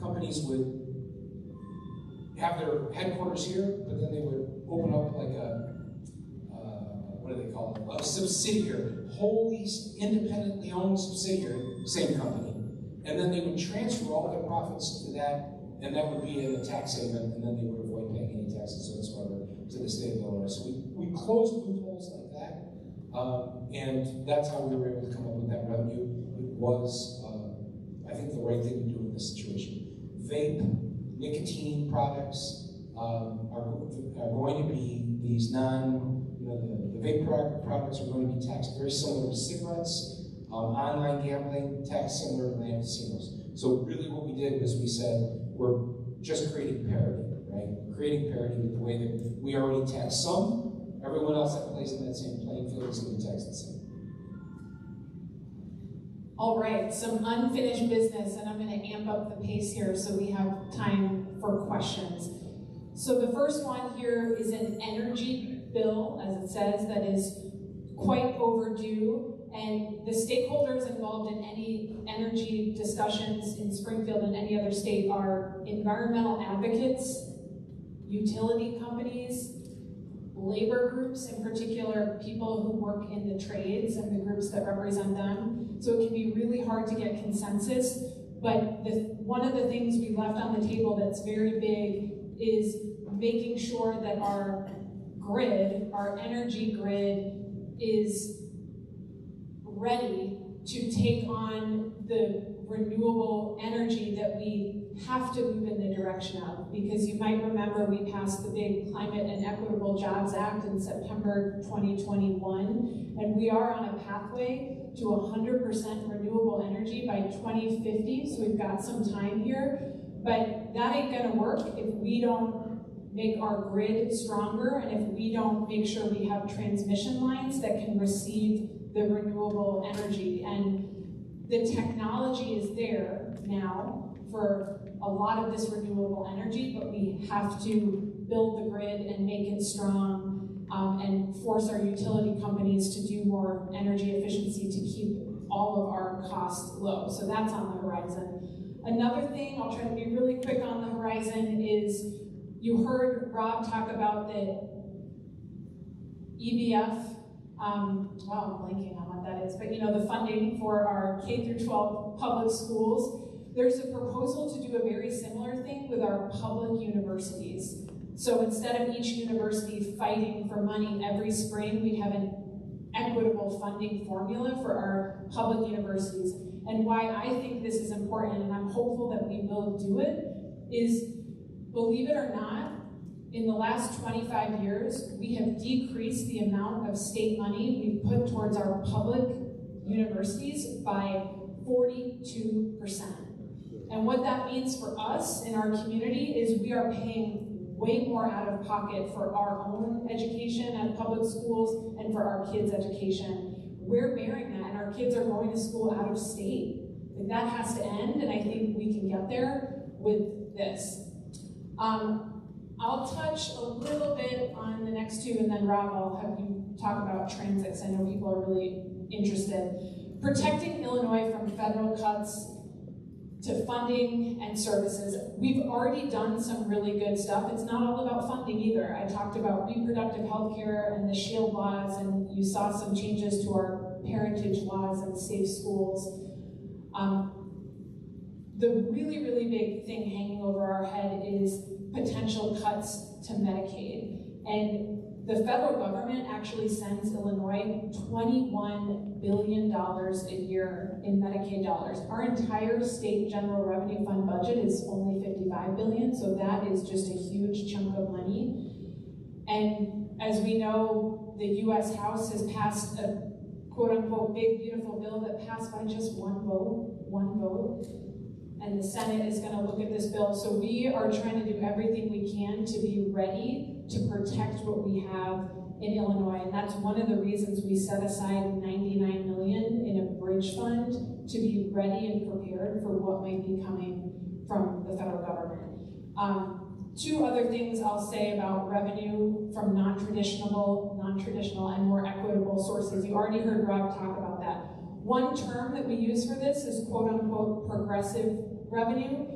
companies would have their headquarters here, but then they would open up like a subsidiary, wholly independently owned subsidiary, same company. And then they would transfer all their profits to that, and that would be in a tax haven, and then they would avoid paying any taxes whatsoever to the state of Illinois. So we closed loopholes like that, and that's how we were able to come up with that revenue. It was, I think, the right thing to do in this situation. Vape, nicotine products are going to be these the vape products are going to be taxed very similar to cigarettes. Online gambling, taxed similar to land casinos. So really what we did was we said, we're just creating parity, right? Creating parity with the way that we already tax some, everyone else that plays in that same playing field is going to be taxed the same. All right, some unfinished business, and I'm going to amp up the pace here so we have time for questions. So the first one here is an energy bill, as it says, that is quite overdue. And the stakeholders involved in any energy discussions in Springfield and any other state are environmental advocates, utility companies, labor groups, in particular people who work in the trades and the groups that represent them. So it can be really hard to get consensus, but one of the things we left on the table that's very big is making sure that our grid, our energy grid, is ready to take on the renewable energy that we have to move in the direction of. Because you might remember we passed the big Climate and Equitable Jobs Act in September 2021, and we are on a pathway to 100% renewable energy by 2050, so we've got some time here. But that ain't gonna work if we don't make our grid stronger and if we don't make sure we have transmission lines that can receive the renewable energy. And the technology is there now for a lot of this renewable energy, but we have to build the grid and make it strong and force our utility companies to do more energy efficiency to keep all of our costs low. So that's on the horizon. Another thing, I'll try to be really quick on the horizon, is you heard Rob talk about the EBF. I'm blanking on what that is, but the funding for our K through 12 public schools. There's a proposal to do a very similar thing with our public universities. So instead of each university fighting for money every spring, we'd have an equitable funding formula for our public universities. And why I think this is important, and I'm hopeful that we will do it, is, believe it or not, in the last 25 years, we have decreased the amount of state money we've put towards our public universities by 42%. And what that means for us in our community is we are paying way more out of pocket for our own education at public schools and for our kids' education. We're bearing that, and our kids are going to school out of state. Like, that has to end, and I think we can get there with this. I'll touch a little bit on the next two, and then Rob, I'll have you talk about transit, because I know people are really interested. Protecting Illinois from federal cuts to funding and services. We've already done some really good stuff. It's not all about funding either. I talked about reproductive health care and the SHIELD laws, and you saw some changes to our parentage laws and safe schools. The really, really big thing hanging over our head is potential cuts to Medicaid. And the federal government actually sends Illinois $21 billion a year in Medicaid dollars. Our entire state general revenue fund budget is only $55 billion, so that is just a huge chunk of money. And as we know, the US House has passed a quote-unquote big, beautiful bill that passed by just one vote. And the Senate is going to look at this bill. So we are trying to do everything we can to be ready to protect what we have in Illinois. And that's one of the reasons we set aside $99 million in a bridge fund to be ready and prepared for what might be coming from the federal government. Two other things I'll say about revenue from non-traditional and more equitable sources. You already heard Rob talk about that. One term that we use for this is quote unquote progressive revenue.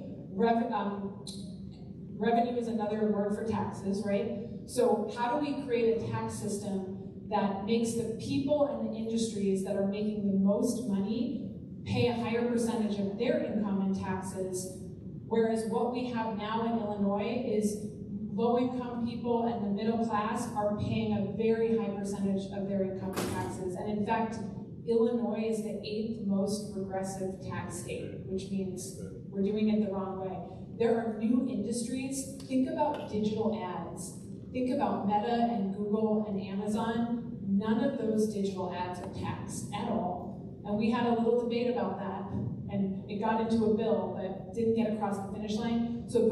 Revenue is another word for taxes, right? So how do we create a tax system that makes the people and the industries that are making the most money pay a higher percentage of their income in taxes, whereas what we have now in Illinois is low-income people and the middle class are paying a very high percentage of their income in taxes. And in fact, Illinois is the 8th most regressive tax state, which means we're doing it the wrong way. There are new industries. Think about digital ads. Think about Meta and Google and Amazon. None of those digital ads are taxed at all. And we had a little debate about that, and it got into a bill, but didn't get across the finish line. So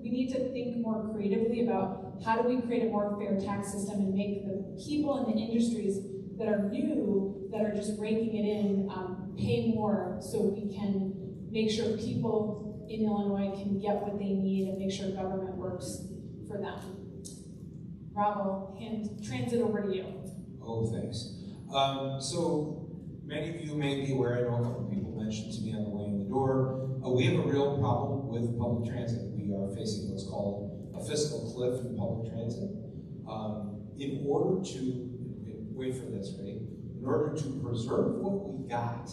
we need to think more creatively about how do we create a more fair tax system and make the people in the industries that are new, that are just raking it in, pay more so we can make sure people in Illinois can get what they need and make sure government works for them. Rob, I'll hand transit over to you. Oh, thanks. So many of you may be aware, I know a couple of people mentioned to me on the way in the door, we have a real problem with public transit. We are facing what's called a fiscal cliff in public transit. In order to, wait for this, right? In order to preserve what we got.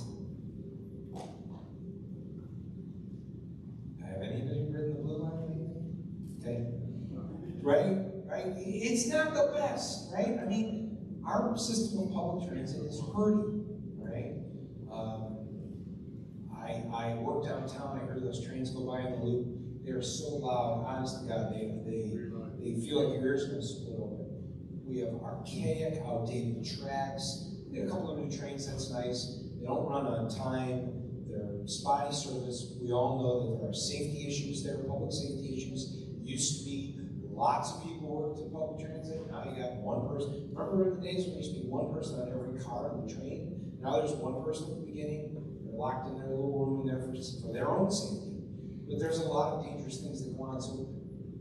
Have anybody ridden the blue line or anything? Okay. Right? It's not the best, right? I mean, our system of public transit is hurting, right? I work downtown, I heard those trains go by in the loop. They're so loud, honest to God, they feel like your ears are going to split open. We have archaic, outdated tracks. We get a couple of new trains, that's nice. They don't run on time. They're spotty service. We all know that there are safety issues there, public safety issues. Used to be lots of people worked in public transit. Now you got one person. Remember the days when there used to be one person on every car on the train? Now there's one person at the beginning. They're locked in their little room in there for their own safety. But there's a lot of dangerous things that go on. So,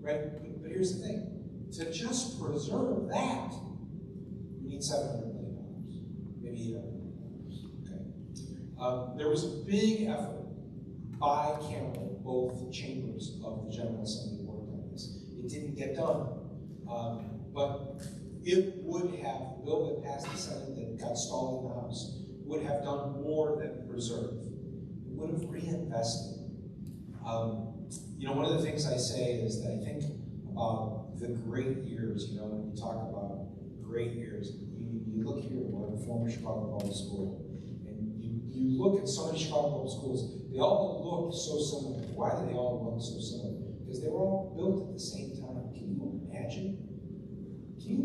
right? But here's the thing. To just preserve that, we need $700 million, maybe $800 million. Okay. There was a big effort bicameral, both chambers of the General Assembly worked on this. It didn't get done, but it would have, the bill that passed the Senate that got stalled in the House, would have done more than preserve. It would have reinvested. One of the things I say is that I think about the great years, when you talk about great years, you look here, we're in a former Chicago public school, and you look at so many Chicago public schools, they all look so similar. Why do they all look so similar? Because they were all built at the same time. Can you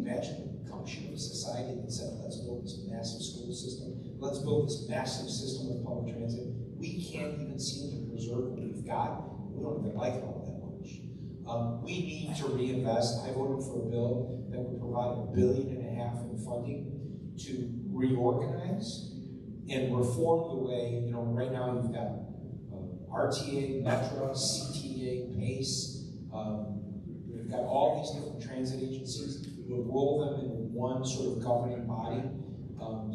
imagine the gumption of a society that said, let's build this massive school system, let's build this massive system of public transit. We can't even seem to preserve what we've got. We don't even like it all that much. We need to reinvest. I voted for a bill that would provide $1.5 billion in funding to reorganize and reform the way, right now you've got RTA, Metro, CTA, PACE. We've got all these different transit agencies. We'll roll them into one sort of governing body.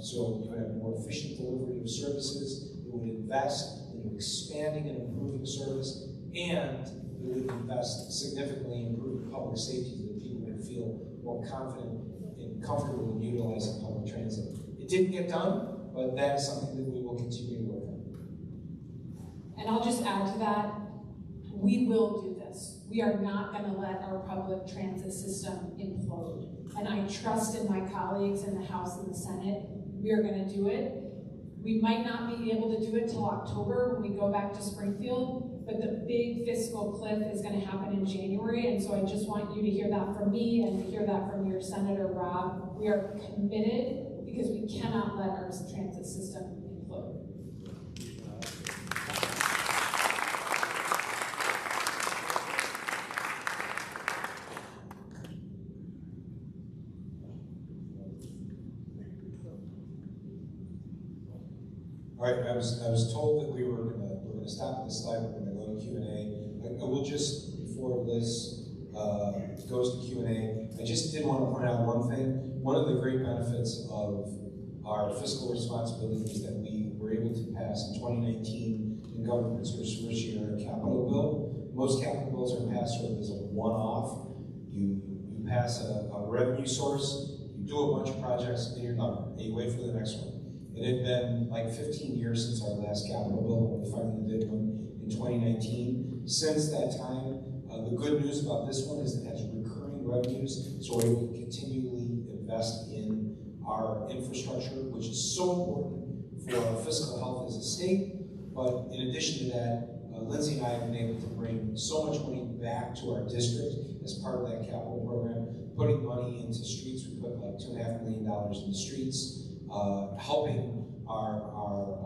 So you would have more efficient delivery of services. It would invest in expanding and improving service, and it would invest significantly in improving public safety so that people would feel more confident and comfortable in utilizing public transit. It didn't get done, but that is something that we will continue to work on. And I'll just add to that, we will do this. We are not going to let our public transit system implode. And I trust in my colleagues in the House and the Senate. We are going to do it. We might not be able to do it till October when we go back to Springfield, but the big fiscal cliff is going to happen in January. And so I just want you to hear that from me and to hear that from your Senator Rob. We are committed because we cannot let our transit system implode. All right, I was told that we're gonna stop at this slide. We're gonna go to Q&A. I will just, before Liz goes to Q&A. I just did want to point out one thing. One of the great benefits of our fiscal responsibility is that we were able to pass in 2019 in government's first year a capital bill. Most capital bills are passed sort of as a one-off. You pass a revenue source, you do a bunch of projects, and you're done, and you wait for the next one. It had been like 15 years since our last capital bill, when we finally did one in 2019. Since that time, the good news about this one is it has recurring revenues, so we're able to continually invest in our infrastructure, which is so important for our fiscal health as a state. But in addition to that, Lindsey and I have been able to bring so much money back to our district as part of that capital program, putting money into streets. We put like $2.5 million into streets, helping our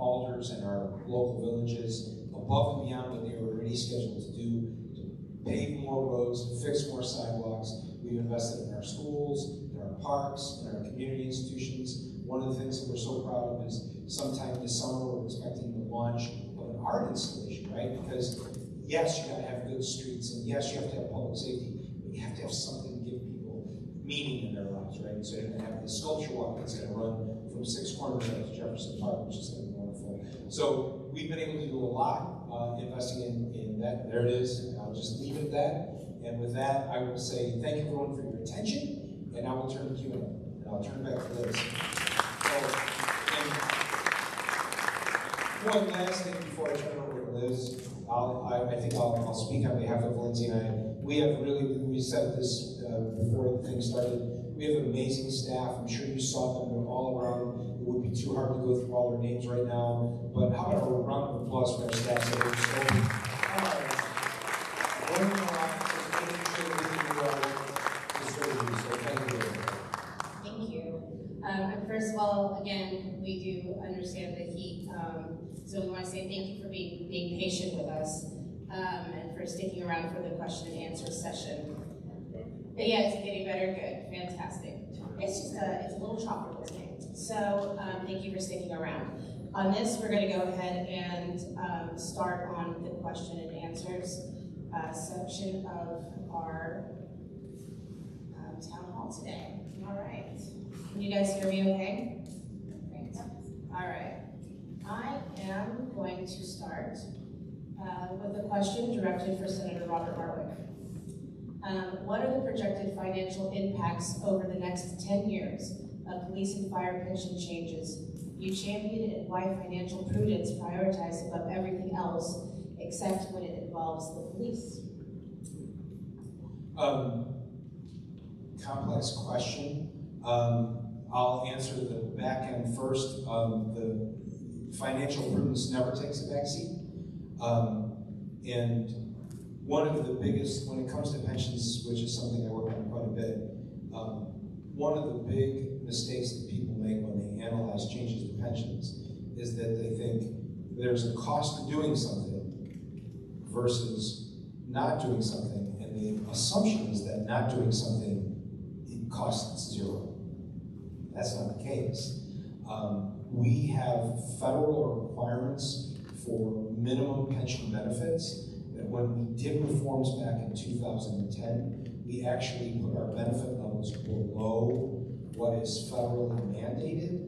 alders and our local villages above and beyond what they were already scheduled to do, to pave more roads, fix more sidewalks. We've invested in our schools, in our parks, in our community institutions. One of the things that we're so proud of is sometime this summer we're expecting the launch of an art installation, right? Because yes, you gotta have good streets, and yes, you have to have public safety, but you have to have something to give people meaning in their lives, right? So you're gonna have the sculpture walk that's gonna run from Six Corners to Jefferson Park, which is gonna be wonderful. So we've been able to do a lot investing in that. There it is. I'll just leave it at that. And with that, I will say thank you everyone for your attention, and I will turn to Q&A. And I'll turn it back to Liz. One last thing before I turn it over to Liz. I think I'll speak on behalf of Lindsey and I. We said this before the thing started. We have amazing staff. I'm sure you saw them. They're all around. It would be too hard to go through all their names right now. But how about a round of applause for our staff? So Thank you. First of all, again, we do understand the heat, so we want to say thank you for being patient with us and for sticking around for the question and answer session. But yeah, it's getting better. Good, fantastic. It's just it's a little tropical today, so thank you for sticking around. On this, we're going to go ahead and start on the question and answers section of our town hall today. All right. Can you guys hear me okay? Great. All right. I am going to start with a question directed for Senator Robert Martwick. What are the projected financial impacts over the next 10 years of police and fire pension changes? You championed it, why financial prudence prioritized above everything else except when it involves the police? Complex question. I'll answer the back end first. The financial prudence never takes a backseat. And one of the biggest, when it comes to pensions, which is something I work on quite a bit, one of the big mistakes that people make when they analyze changes to pensions is that they think there's a cost to doing something versus not doing something, and the assumption is that not doing something it costs zero. That's not the case. We have federal requirements for minimum pension benefits that when we did reforms back in 2010, we actually put our benefit levels below what is federally mandated.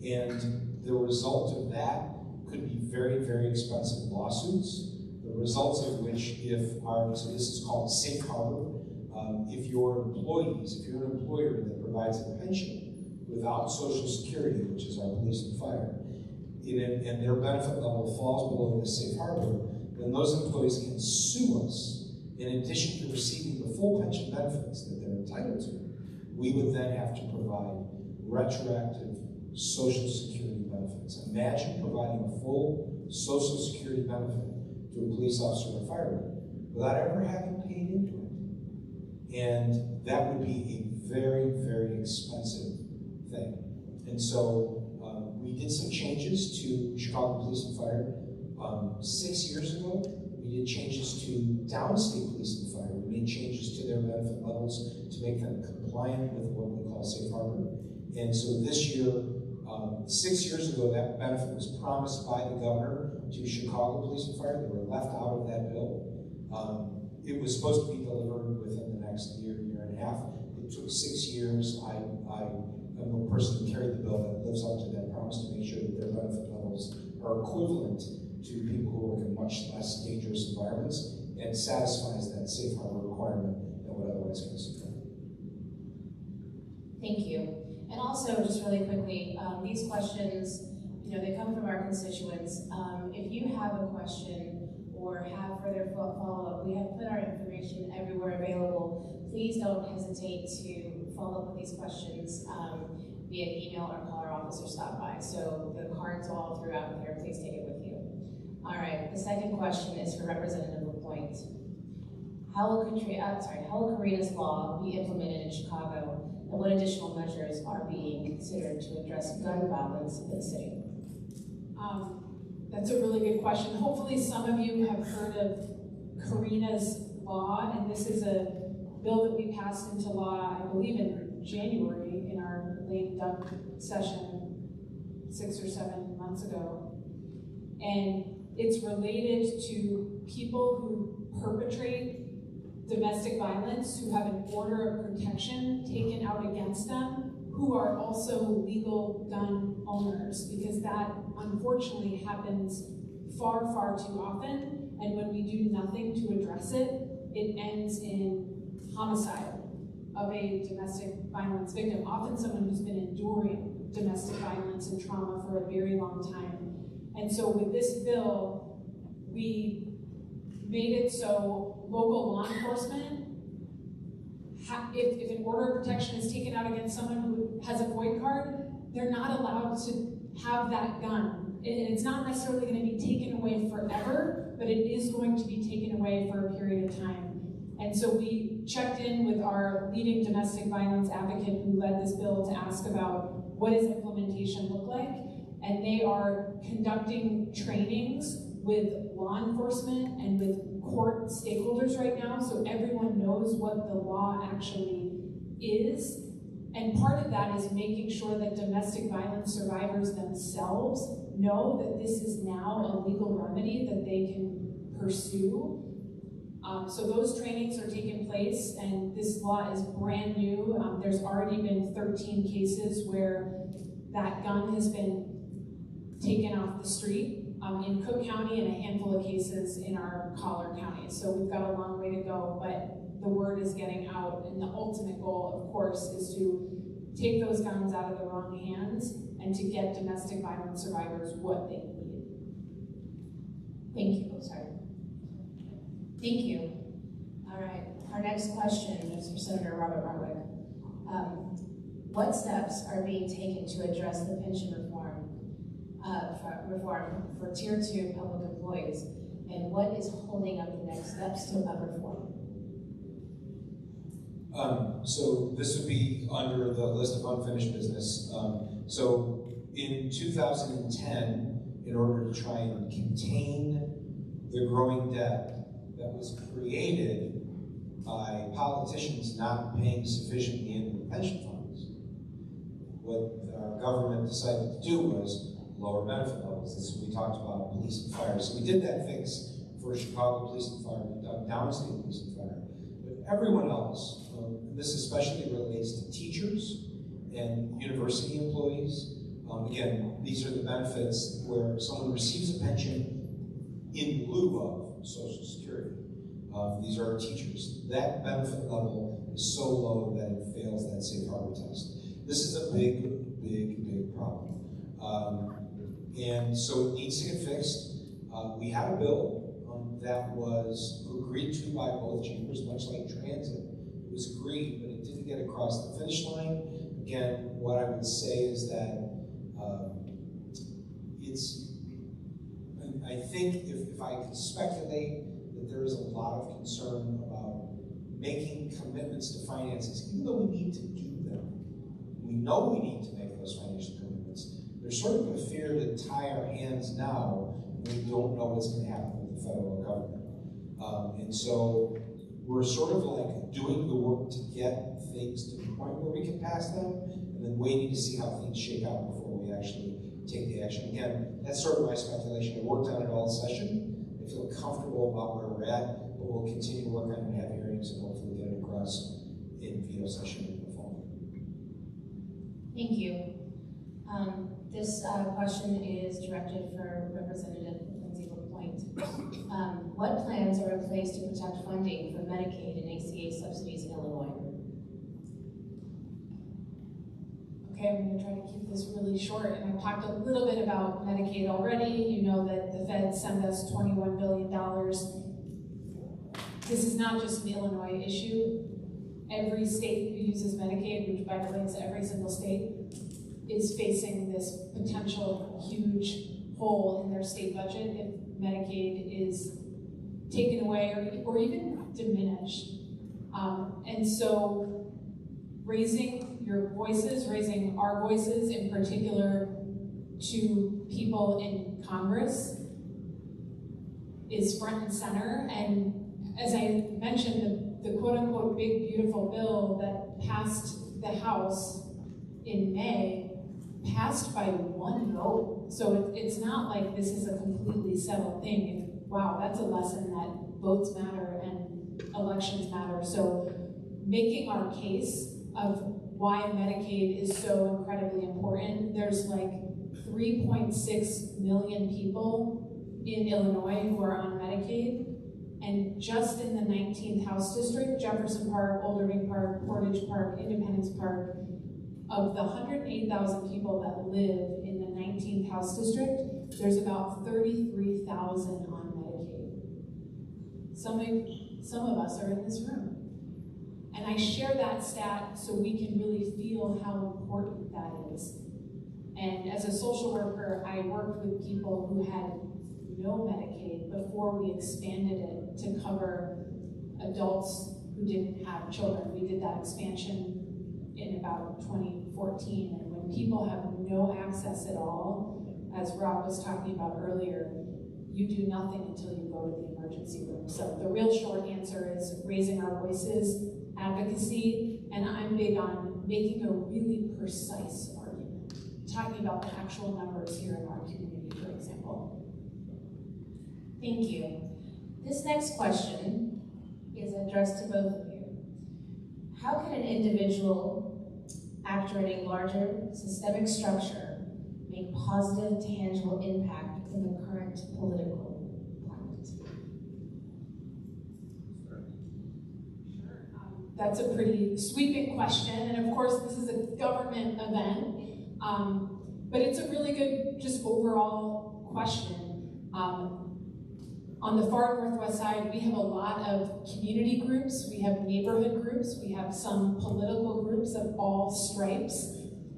And the result of that could be very, very expensive lawsuits, the results of which so this is called safe harbor. If you're an employer that provides a pension without Social Security, which is our police and fire, and their benefit level falls below the safe harbor, then those employees can sue us. In addition to receiving the full pension benefits that they're entitled to, we would then have to provide retroactive Social Security benefits. Imagine providing a full Social Security benefit to a police officer or fireman without ever having paid into it. And that would be a very, very expensive thing. And so we did some changes to Chicago Police and Fire. 6 years ago, we did changes to downstate police and fire. We made changes to their benefit levels to make them compliant with what we call safe harbor. And so this year, 6 years ago, that benefit was promised by the governor to Chicago Police and Fire. They were left out of that bill. it was supposed to be delivered within the next year, year and a half. It took 6 years. I'm the person who carried the bill that lives up to that promise to make sure that their benefit levels are equivalent to people who work in much less dangerous environments and satisfies that safe harbor requirement that would otherwise consider. Thank you. And also, just really quickly, these questions, they come from our constituents. If you have a question or have further follow-up, we have put our information everywhere available. Please don't hesitate to follow up with these questions via email or call our office or stop by. So the card's all throughout there. Please take it with you. All right, the second question is for Representative LaPointe. How will Karina's law be implemented in Chicago, and what additional measures are being considered to address gun violence in the city? That's a really good question. Hopefully some of you have heard of Karina's law, and this is a bill that we passed into law, I believe in January in our lame duck session 6 or 7 months ago. And it's related to people who perpetrate domestic violence, who have an order of protection taken out against them, who are also legal gun owners, because that unfortunately happens far, far too often. And when we do nothing to address it, it ends in homicide of a domestic violence victim, often someone who's been enduring domestic violence and trauma for a very long time. And so with this bill, we made it so local law enforcement, if an order of protection is taken out against someone who has a void card, they're not allowed to have that gun. And it's not necessarily going to be taken away forever, but it is going to be taken away for a period of time. And so we checked in with our leading domestic violence advocate who led this bill to ask about what does implementation look like. And they are conducting trainings with law enforcement and with court stakeholders right now, so everyone knows what the law actually is. And part of that is making sure that domestic violence survivors themselves know that this is now a legal remedy that they can pursue. So those trainings are taking place, and this law is brand new. There's already been 13 cases where that gun has been taken off the street in Cook County, and a handful of cases in our collar counties. So we've got a long way to go, but the word is getting out, and the ultimate goal, of course, is to take those guns out of the wrong hands and to get domestic violence survivors what they need. Thank you. Oh, sorry. Thank you. All right. Our next question is for Senator Robert Martwick. What steps are being taken to address the pension reform for Tier 2 public employees, and what is holding up the next steps to that reform? So this would be under the list of unfinished business. So in 2010, in order to try and contain the growing debt that was created by politicians not paying sufficiently into the pension funds, what our government decided to do was lower benefit levels. This is what we talked about, police and fire. So we did that fix for Chicago Police and Fire, downstate police and fire. But everyone else, this especially relates to teachers and university employees. Again, these are the benefits where someone receives a pension in lieu of Social Security. These are teachers. That benefit level is so low that it fails that safe harbor test. This is a big, big, big problem. And so it needs to get fixed. We had a bill that was agreed to by both chambers, much like transit. It was agreed, but it didn't get across the finish line. Again, what I would say is that I think if I could speculate that there is a lot of concern about making commitments to finances, even though we need to do them. We know we need to make those financial commitments. There's sort of a fear to tie our hands now when we don't know what's going to happen with the federal government. And so we're sort of like doing the work to get things to the point where we can pass them, and then waiting to see how things shake out before we actually take the action. Again, that's sort of my speculation. I worked on it all session. I feel comfortable about where we're at, but we'll continue to work on it and have hearings and hopefully get it across in veto session in the fall. Thank you. This question is directed for Representative Lindsey LaPointe. What plans are in place to protect funding for Medicaid and ACA subsidies in Illinois? Okay, I'm gonna try to keep this really short, and I've talked a little bit about Medicaid already. You know that the feds send us $21 billion. This is not just an Illinois issue. Every state who uses Medicaid, which by the way is every single state, is facing this potential huge hole in their state budget if Medicaid is taken away or even diminished. And so raising your voices, raising our voices in particular to people in Congress is front and center. And as I mentioned, the quote unquote big beautiful bill that passed the House in May passed by one vote. So it's not like this is a completely settled thing. Wow, that's a lesson that votes matter and elections matter. So making our case of why Medicaid is so incredibly important, there's like 3.6 million people in Illinois who are on Medicaid. And just in the 19th House District, Jefferson Park, Old Irving Park, Portage Park, Independence Park, of the 108,000 people that live in the 19th House District, there's about 33,000 on Medicaid. Some of us are in this room. And I share that stat so we can really feel how important that is. And as a social worker, I worked with people who had no Medicaid before we expanded it to cover adults who didn't have children. We did that expansion in about 2014, and when people have no access at all, as Rob was talking about earlier, you do nothing until you go to the emergency room. So the real short answer is raising our voices, advocacy, and I'm big on making a really precise argument, talking about the actual numbers here in our community, for example. Thank you. This next question is addressed to both of you. How can an individual actor in a larger systemic structure make positive, tangible impact in the current political climate? That's a pretty sweeping question, and of course this is a government event, but it's a really good, just overall question. On the far northwest side, we have a lot of community groups, we have neighborhood groups, we have some political groups of all stripes,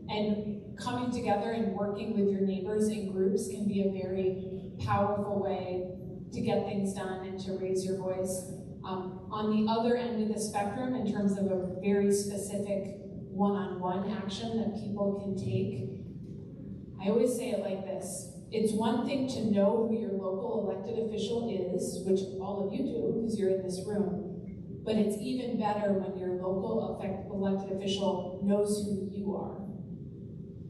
and coming together and working with your neighbors in groups can be a very powerful way to get things done and to raise your voice. On the other end of the spectrum, in terms of a very specific one-on-one action that people can take, I always say it like this. It's one thing to know who your local elected official is, which all of you do because you're in this room, but it's even better when your local elected official knows who you are.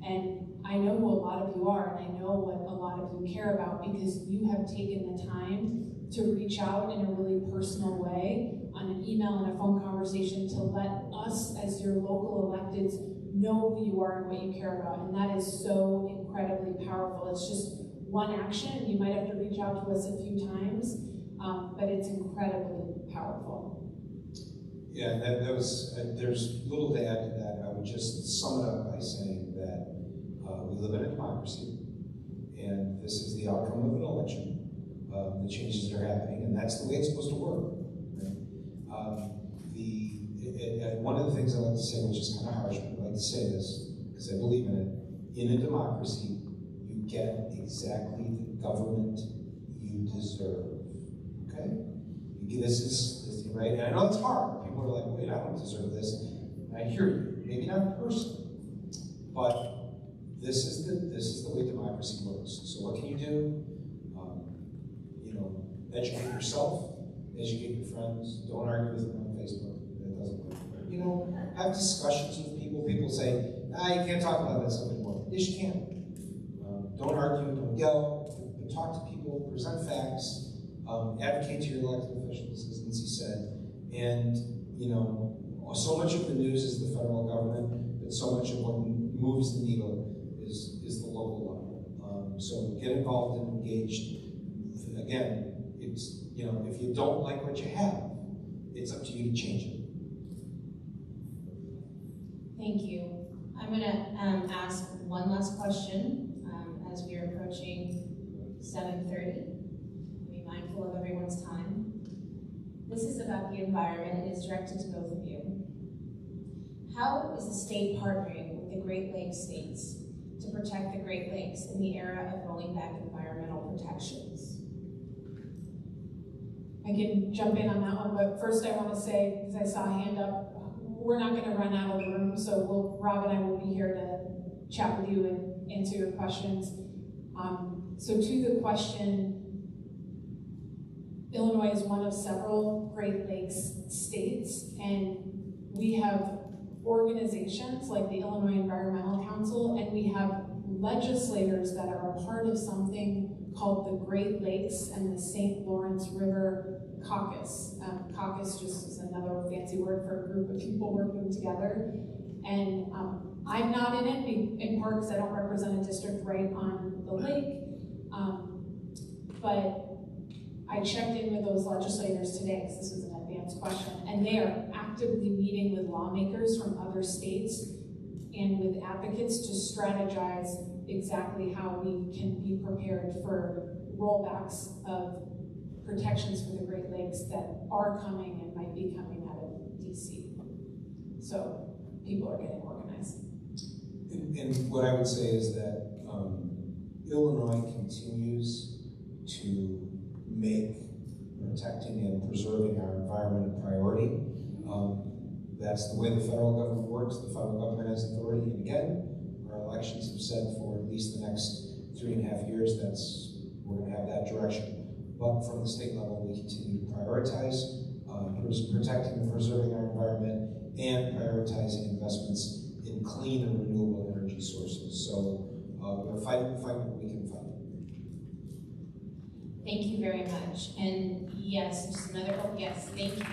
And I know who a lot of you are, and I know what a lot of you care about because you have taken the time to reach out in a really personal way on an email and a phone conversation to let us as your local electeds know who you are and what you care about. And that is so incredibly powerful. It's just one action. You might have to reach out to us a few times, but it's incredibly powerful. Yeah, that was, there's little to add to that. I would just sum it up by saying that we live in a democracy, and this is the outcome of an election, the changes that are happening, and that's the way it's supposed to work. Right? One of the things I like to say, which is kind of harsh, but I like to say this because I believe in it, in a democracy, you get exactly the government you deserve, okay? This is right, and I know it's hard. People are like, wait, I don't deserve this. And I hear you, maybe not personally, but this is the way democracy works. So what can you do? Educate yourself, educate your friends. Don't argue with them on Facebook. That doesn't work. Have discussions with people. People say, you can't talk about that stuff anymore. Yes, you can. Don't argue, don't yell, but talk to people, present facts, Advocate to your elected officials, as Lindsey said, and so much of the news is the federal government, but so much of what moves the needle is the local level. So get involved and engaged. Again, it's if you don't like what you have, it's up to you to change it. Thank you. I'm going to ask one last question as we are approaching 7:30. Be mindful of everyone's time. This is about the environment and it's directed to both of you. How is the state partnering with the Great Lakes states to protect the Great Lakes in the era of rolling back environmental protections? I can jump in on that one, but first I want to say, because I saw a hand up, we're not going to run out of the room, so Rob and I will be here to chat with you and answer your questions. So to the question, Illinois is one of several Great Lakes states, and we have organizations like the Illinois Environmental Council, and we have legislators that are a part of something called the Great Lakes and the St. Lawrence River Caucus. Caucus just is another fancy word for a group of people working together. And I'm not in it, in part because I don't represent a district right on the lake. But I checked in with those legislators today, because this was an advanced question, and they are actively meeting with lawmakers from other states and with advocates to strategize exactly how we can be prepared for rollbacks of protections for the Great Lakes that are coming and might be coming out of DC. So people are getting organized. And what I would say is that Illinois continues to make protecting and preserving our environment a priority. That's the way the federal government works. The federal government has authority, and again, our elections have said for at least the next 3.5 years, we're going to have that direction. But from the state level, we continue to prioritize protecting and preserving our environment and prioritizing investments in clean and renewable energy sources. So we're fighting what we can fight. Thank you very much. And yes, just another, oh yes, thank you.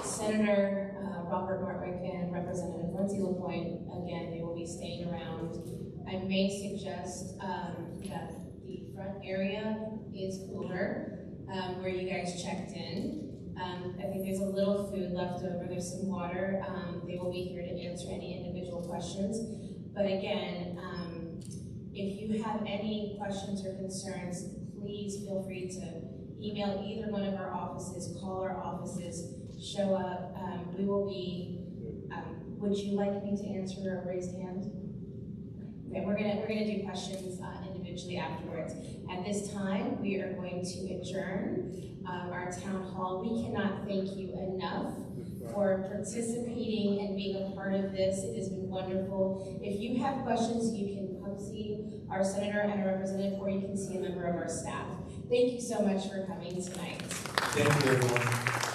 Senator Robert Martwick and Representative Lindsey LaPointe, again, they will be staying around. I may suggest that the front area is cooler, where you guys checked in. I think there's a little food left over, there's some water. They will be here to answer any individual questions. But again, if you have any questions or concerns, please feel free to email either one of our offices, call our offices, show up. We will be, would you like me to answer a raised hand? Okay, we're gonna do questions individually afterwards. At this time, we are going to adjourn our town hall. We cannot thank you enough for participating and being a part of this. It has been wonderful. If you have questions, you can come see our senator and our representative, or you can see a member of our staff. Thank you so much for coming tonight. Thank you, everyone.